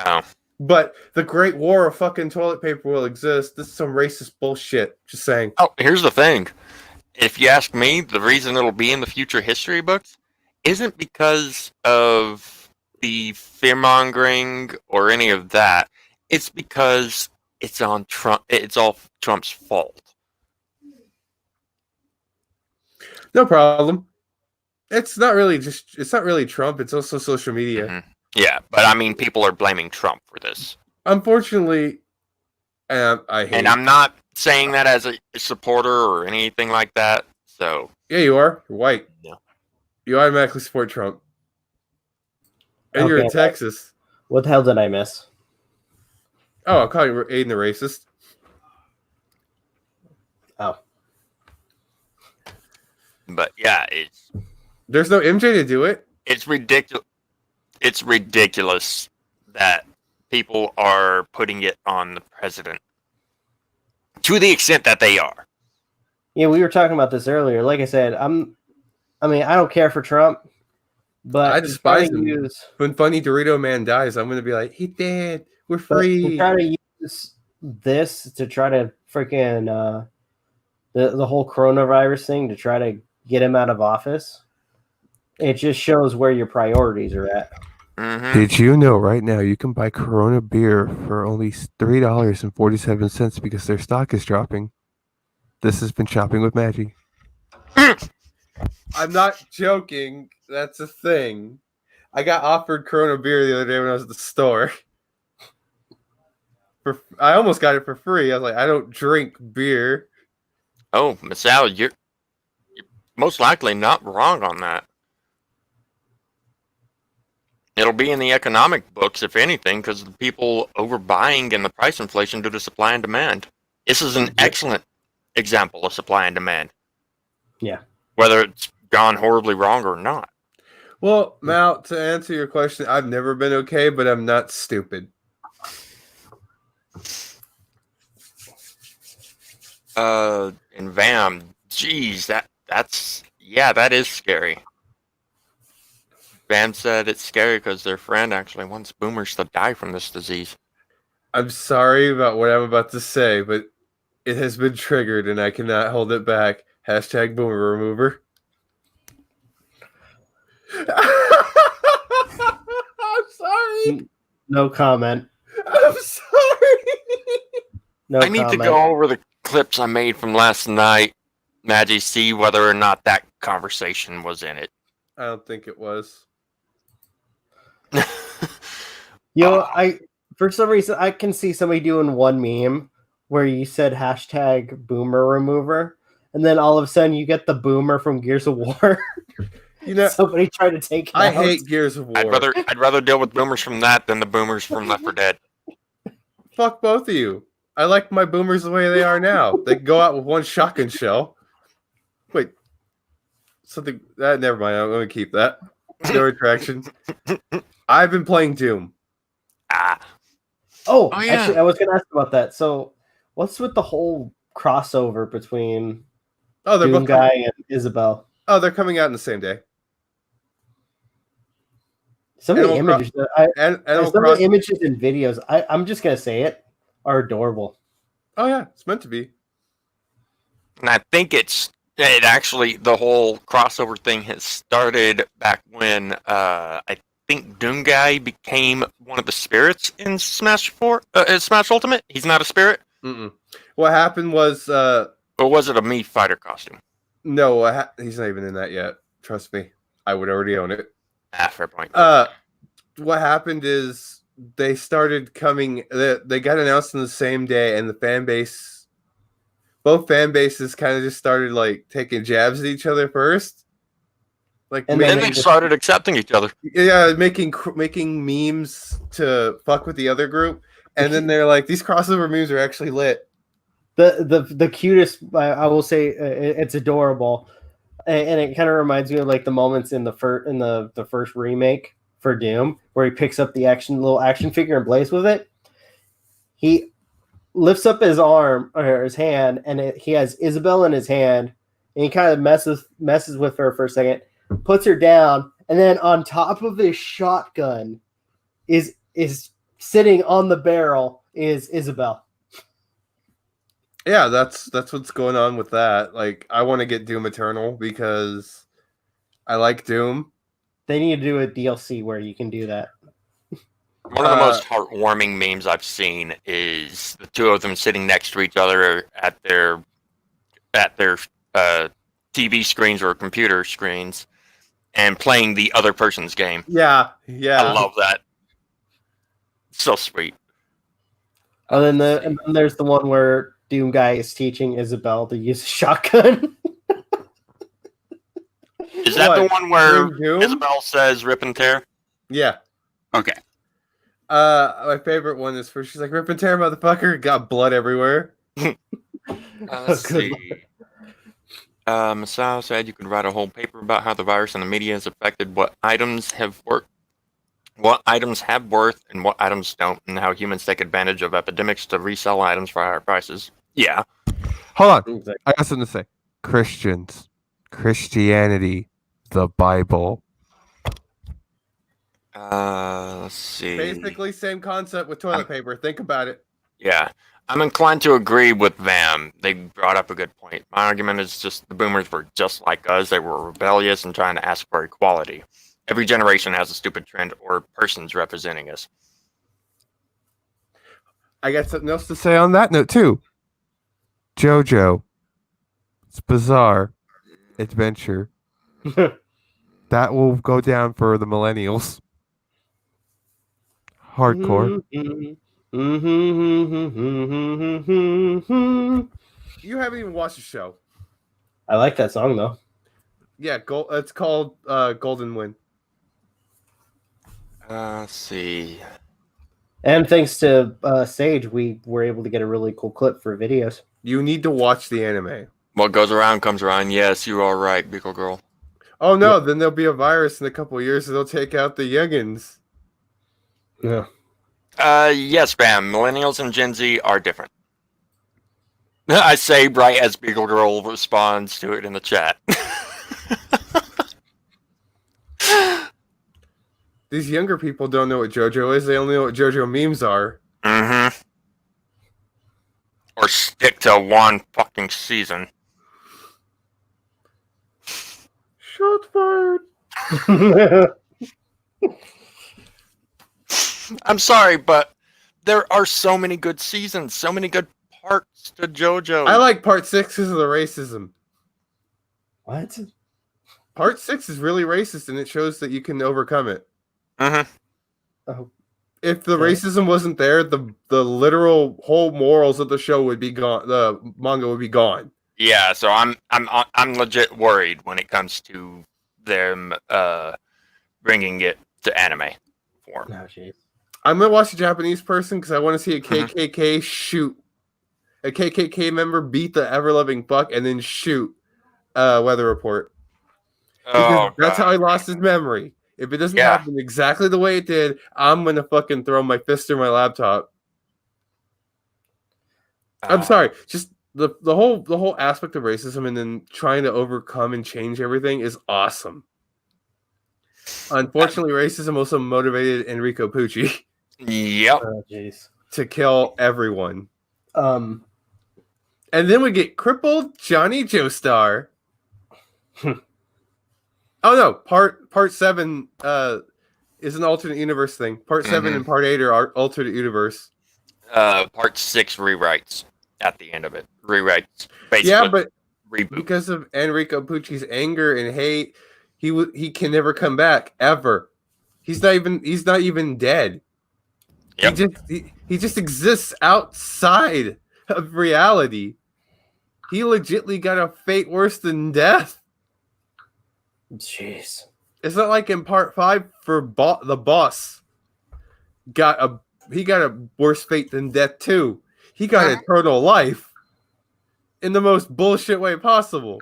Oh. But the Great War of fucking toilet paper will exist. This is some racist bullshit. Just saying. Oh, here's the thing. If you ask me, the reason it'll be in the future history books isn't because of the fear-mongering or any of that. it's because it's on Trump. It's all Trump's fault. No problem. It's not really Trump. It's also social media. Mm-hmm. Yeah, but I mean, people are blaming Trump for this. Unfortunately, I hate. And I'm not saying that as a supporter or anything like that. So yeah, you are. You're white. Yeah. You automatically support Trump. And you're in Texas. What the hell did I miss? Oh, I'll call you Aden the racist. Oh. But yeah, there's no MJ to do it. It's ridiculous. It's ridiculous that people are putting it on the president to the extent that they are. Yeah, we were talking about this earlier. Like I said, I don't care for Trump, but I despise him. When Funny Dorito Man dies, I'm going to be like, he dead. We're free. Try to use this to try to freaking the whole coronavirus thing to try to get him out of office. It just shows where your priorities are at. Mm-hmm. Did you know right now you can buy Corona beer for only $3.47 because their stock is dropping? This has been Shopping with Magi. I'm not joking. That's a thing. I got offered Corona beer the other day when I was at the store. I almost got it for free. I was like, I don't drink beer. Oh, Miss Al, you're most likely not wrong on that. It'll be in the economic books, if anything, because of the people overbuying and the price inflation due to supply and demand. This is an excellent example of supply and demand. Yeah. Whether it's gone horribly wrong or not. Well, Mal, to answer your question, I've never been okay, but I'm not stupid. And Vam, geez, that is scary. Vam said it's scary because their friend actually wants boomers to die from this disease. I'm sorry about what I'm about to say, but it has been triggered and I cannot hold it back. Hashtag boomer remover. I'm sorry. No comment. I'm sorry. No I need comment. to go over the clips I made from last night, Magi, see whether or not that conversation was in it. I don't think it was. For some reason, I can see somebody doing one meme where you said hashtag boomer remover, and then all of a sudden you get the boomer from Gears of War. You know, somebody tried to take it I out. hate Gears of War. I'd rather deal with boomers from that than the boomers from Left 4 Dead. Fuck both of you. I like my boomers the way they are now. They go out with one shotgun shell. Wait. Something that never mind. I'm gonna keep that. No retractions. I've been playing Doom. Oh, yeah. Actually, I was gonna ask about that. So what's with the whole crossover between they're Doom both Guy and Isabel? Oh, they're coming out on the same day. Some of the images, images and videos, I'm just gonna say it, are adorable. Oh yeah, it's meant to be. And I think it actually, the whole crossover thing has started back when I think Doom Guy became one of the spirits in Smash Ultimate. He's not a spirit. Mm-mm. What happened was, or was it a Mii fighter costume? No, he's not even in that yet. Trust me, I would already own it. Fair point. What happened is they started coming. They got announced on the same day, and both fan bases kind of just started like taking jabs at each other first. Like, and then they started accepting each other. Yeah, making memes to fuck with the other group, and then they're like, these crossover memes are actually lit. The cutest, I will say, it's adorable, and it kind of reminds me of like the moments in the first remake for Doom, where he picks up the little action figure and plays with it. He lifts up his arm or his hand, and he has Isabel in his hand, and he kind of messes with her for a second, puts her down, and then on top of his shotgun is sitting on the barrel is Isabel. Yeah, that's what's going on with that. Like, I want to get Doom Eternal because I like Doom. They need to do a DLC where you can do that. One of the most heartwarming memes I've seen is the two of them sitting next to each other at their TV screens or computer screens and playing the other person's game. Yeah. I love that. So sweet. And then there's the one where Doom Guy is teaching Isabel to use a shotgun. Is that the one where Doom? Isabel says "rip and tear"? Yeah. Okay. My favorite one is where she's like, "Rip and tear, motherfucker!" Got blood everywhere. Let's see. Masao said you could write a whole paper about how the virus and the media has affected what items have worth, and what items don't, and how humans take advantage of epidemics to resell items for higher prices. Yeah. Hold on. I got something to say. Christians, Christianity, the Bible. Let's see. Basically, same concept with toilet paper. Think about it. Yeah. I'm inclined to agree with Vam. They brought up a good point. My argument is just the boomers were just like us. They were rebellious and trying to ask for equality. Every generation has a stupid trend or persons representing us. I got something else to say on that note, too. JoJo. It's bizarre. Adventure. That will go down for the millennials. Hardcore. You haven't even watched the show. I like that song though. Yeah, it's called Golden Wind. Let's see. And thanks to Sage, we were able to get a really cool clip for videos. You need to watch the anime. What goes around comes around. Yes, you are right, Beagle Girl. Oh no, then there'll be a virus in a couple of years and they'll take out the youngins. Yeah. Yes, Bam. Millennials and Gen Z are different. I say right as Beagle Girl responds to it in the chat. These younger people don't know what JoJo is. They only know what JoJo memes are. Mm-hmm. Or stick to one fucking season. Shots fired. I'm sorry, but there are so many good seasons, so many good parts to JoJo. I like part 6 because of the racism. What? Part 6 is really racist and it shows that you can overcome it. Mm-hmm. Oh. If the racism wasn't there, the literal whole morals of the show would be gone. The manga would be gone. Yeah, so I'm legit worried when it comes to them bringing it to anime form. Oh, jeez. I'm gonna watch a Japanese person because I want to see a KKK shoot a KKK member beat the ever loving fuck and then shoot Weather Report. Because that's how he lost his memory. If it doesn't happen exactly the way it did, I'm gonna fucking throw my fist through my laptop. I'm sorry, just the whole aspect of racism and then trying to overcome and change everything is awesome. Unfortunately, racism also motivated Enrico Pucci. Yep. Oh, jeez. To kill everyone. And then we get crippled Johnny Joestar. Oh no, part 7 is an alternate universe thing. Part 7 and part 8 are alternate universe. Part 6 rewrites at the end of it. Rewrites basically. Yeah, but reboot. Because of Enrico Pucci's anger and hate, he can never come back ever. He's not even dead. Yep. He just exists outside of reality. He legitly got a fate worse than death. Jeez. It's not like in part 5 for the boss got a worse fate than death too. He got eternal life in the most bullshit way possible.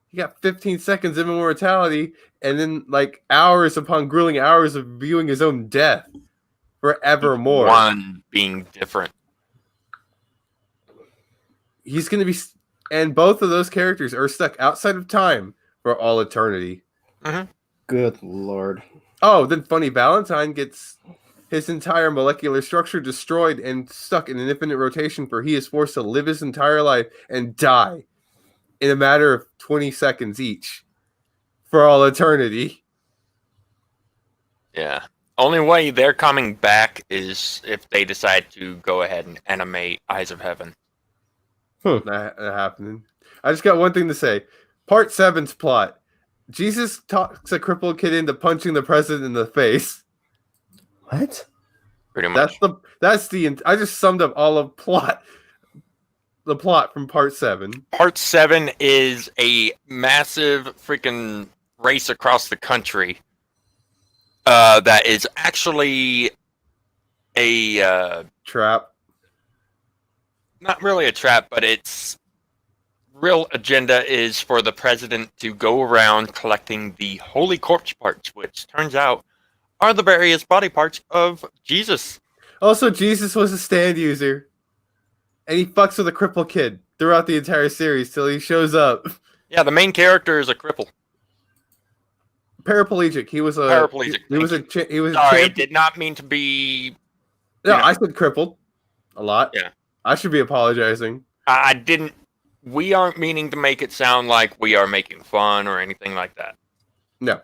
He got 15 seconds of immortality and then like hours upon grueling hours of viewing his own death forevermore. One being different. He's going to be... And both of those characters are stuck outside of time for all eternity. Mm-hmm. Good lord. Oh, then Funny Valentine gets his entire molecular structure destroyed and stuck in an infinite rotation for he is forced to live his entire life and die in a matter of 20 seconds each for all eternity. Yeah. Only way they're coming back is if they decide to go ahead and animate Eyes of Heaven. Not happening. I just got one thing to say. Part 7's plot. Jesus talks a crippled kid into punching the president in the face. What? Pretty much. I just summed up all of the plot from part 7. Part 7 is a massive freaking race across the country that is actually a Trap. not really a trap, but its real agenda is for the president to go around collecting the holy corpse parts, which turns out are the various body parts of Jesus. Also, Jesus was a stand user. And he fucks with a crippled kid throughout the entire series till he shows up. Yeah, the main character is a cripple. Paraplegic. He was a Paraplegic. He was a Sorry, champ- did not mean to be. No, I said crippled a lot. Yeah. I should be apologizing. I didn't. We aren't meaning to make it sound like we are making fun or anything like that. No.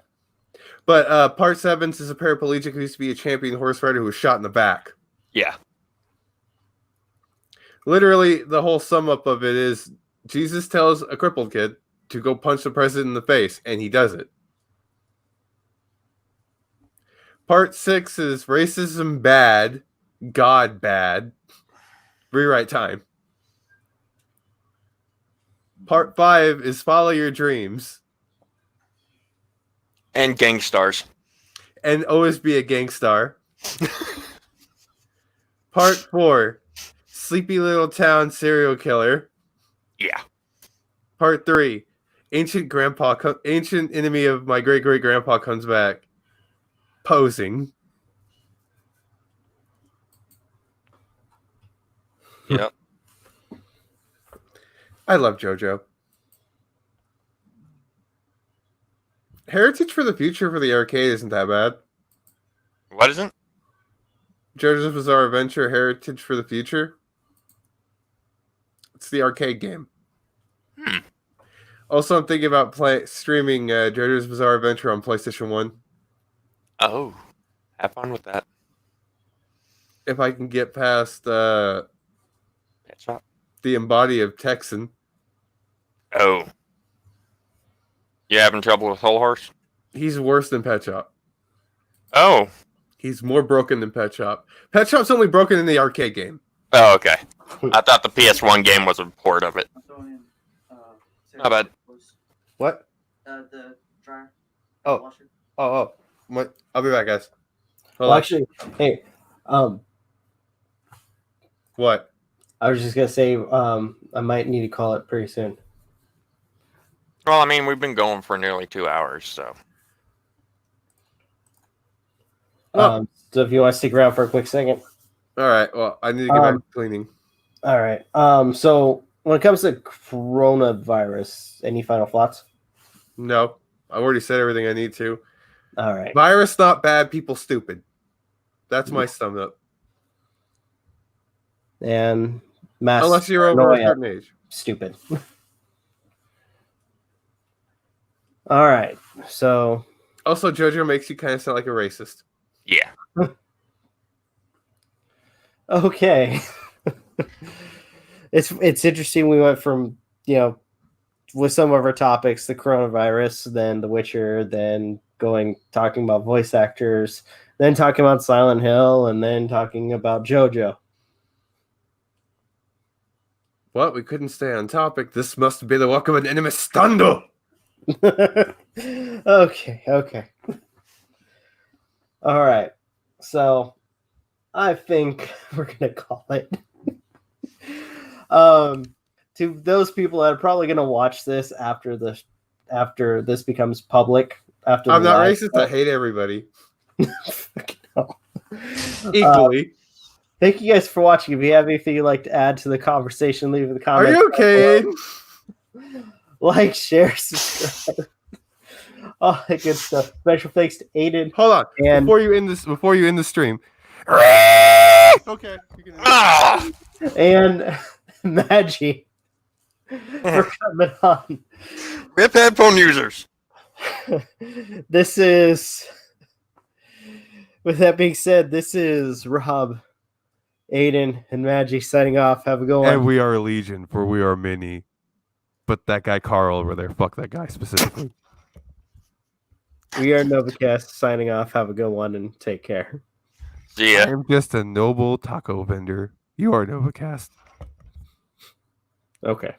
But part 7 is a paraplegic who used to be a champion horse rider who was shot in the back. Yeah. Literally, the whole sum up of it is Jesus tells a crippled kid to go punch the president in the face, and he does it. Part 6 is racism bad, God bad, rewrite time. Part 5 is follow your dreams, And Gangstars. and always be a gangstar. Part 4, sleepy little town serial killer. Yeah. Part 3, ancient enemy of my great great grandpa comes back, posing. Yep. I love JoJo. Heritage for the Future for the arcade isn't that bad. What is it? JoJo's Bizarre Adventure Heritage for the Future. It's the arcade game. Also, I'm thinking about streaming JoJo's Bizarre Adventure on PlayStation 1. Oh. Have fun with that. If I can get past Pet Shop. the embody of Texan. Oh. You having trouble with Whole Horse? He's worse than Pet Shop. Oh. He's more broken than Pet Shop. Pet Shop's only broken in the arcade game. Oh, okay. I thought the PS1 game was a port of it. Not bad. What? The dryer. Oh. Washer. Oh. What? I'll be back, guys. Hold Well, on. actually, hey, What? I was just gonna say, I might need to call it pretty soon. Well, I mean, we've been going for nearly 2 hours, so. Oh. So if you want to stick around for a quick second. All right. Well, I need to get back to cleaning. All right. So when it comes to coronavirus, any final thoughts? No, I've already said everything I need to. All right. Virus not bad, people stupid. That's my sum up. And mass Unless you're over a paranoia, certain age. stupid. All right. So Also, JoJo makes you kind of sound like a racist. Yeah. okay. It's interesting. We went from, with some of our topics, the coronavirus, then The Witcher, then talking about voice actors, then talking about Silent Hill, and then talking about JoJo. What? We couldn't stay on topic. This must be the work of an enemy stando. Okay. All right. So I think we're gonna call it. To those people that are probably gonna watch this after this becomes public. I'm not racist. I hate everybody equally. Thank you guys for watching. If you have anything you'd like to add to the conversation, leave in the Are comments. you okay? Like, share, subscribe. All that good stuff. Special thanks to Aden Hold on. and Before you end the stream. Okay. You can and Magi for coming on. Rip headphone users. This is With that being said, this is Rob, Aden, and Magi signing off. Have a good one. And we are Legion, for we are many. But that guy Carl over there, fuck that guy specifically. We are Novakast signing off. Have a good one and take care. See I ya. am just a noble taco vendor. You are Novakast. Okay.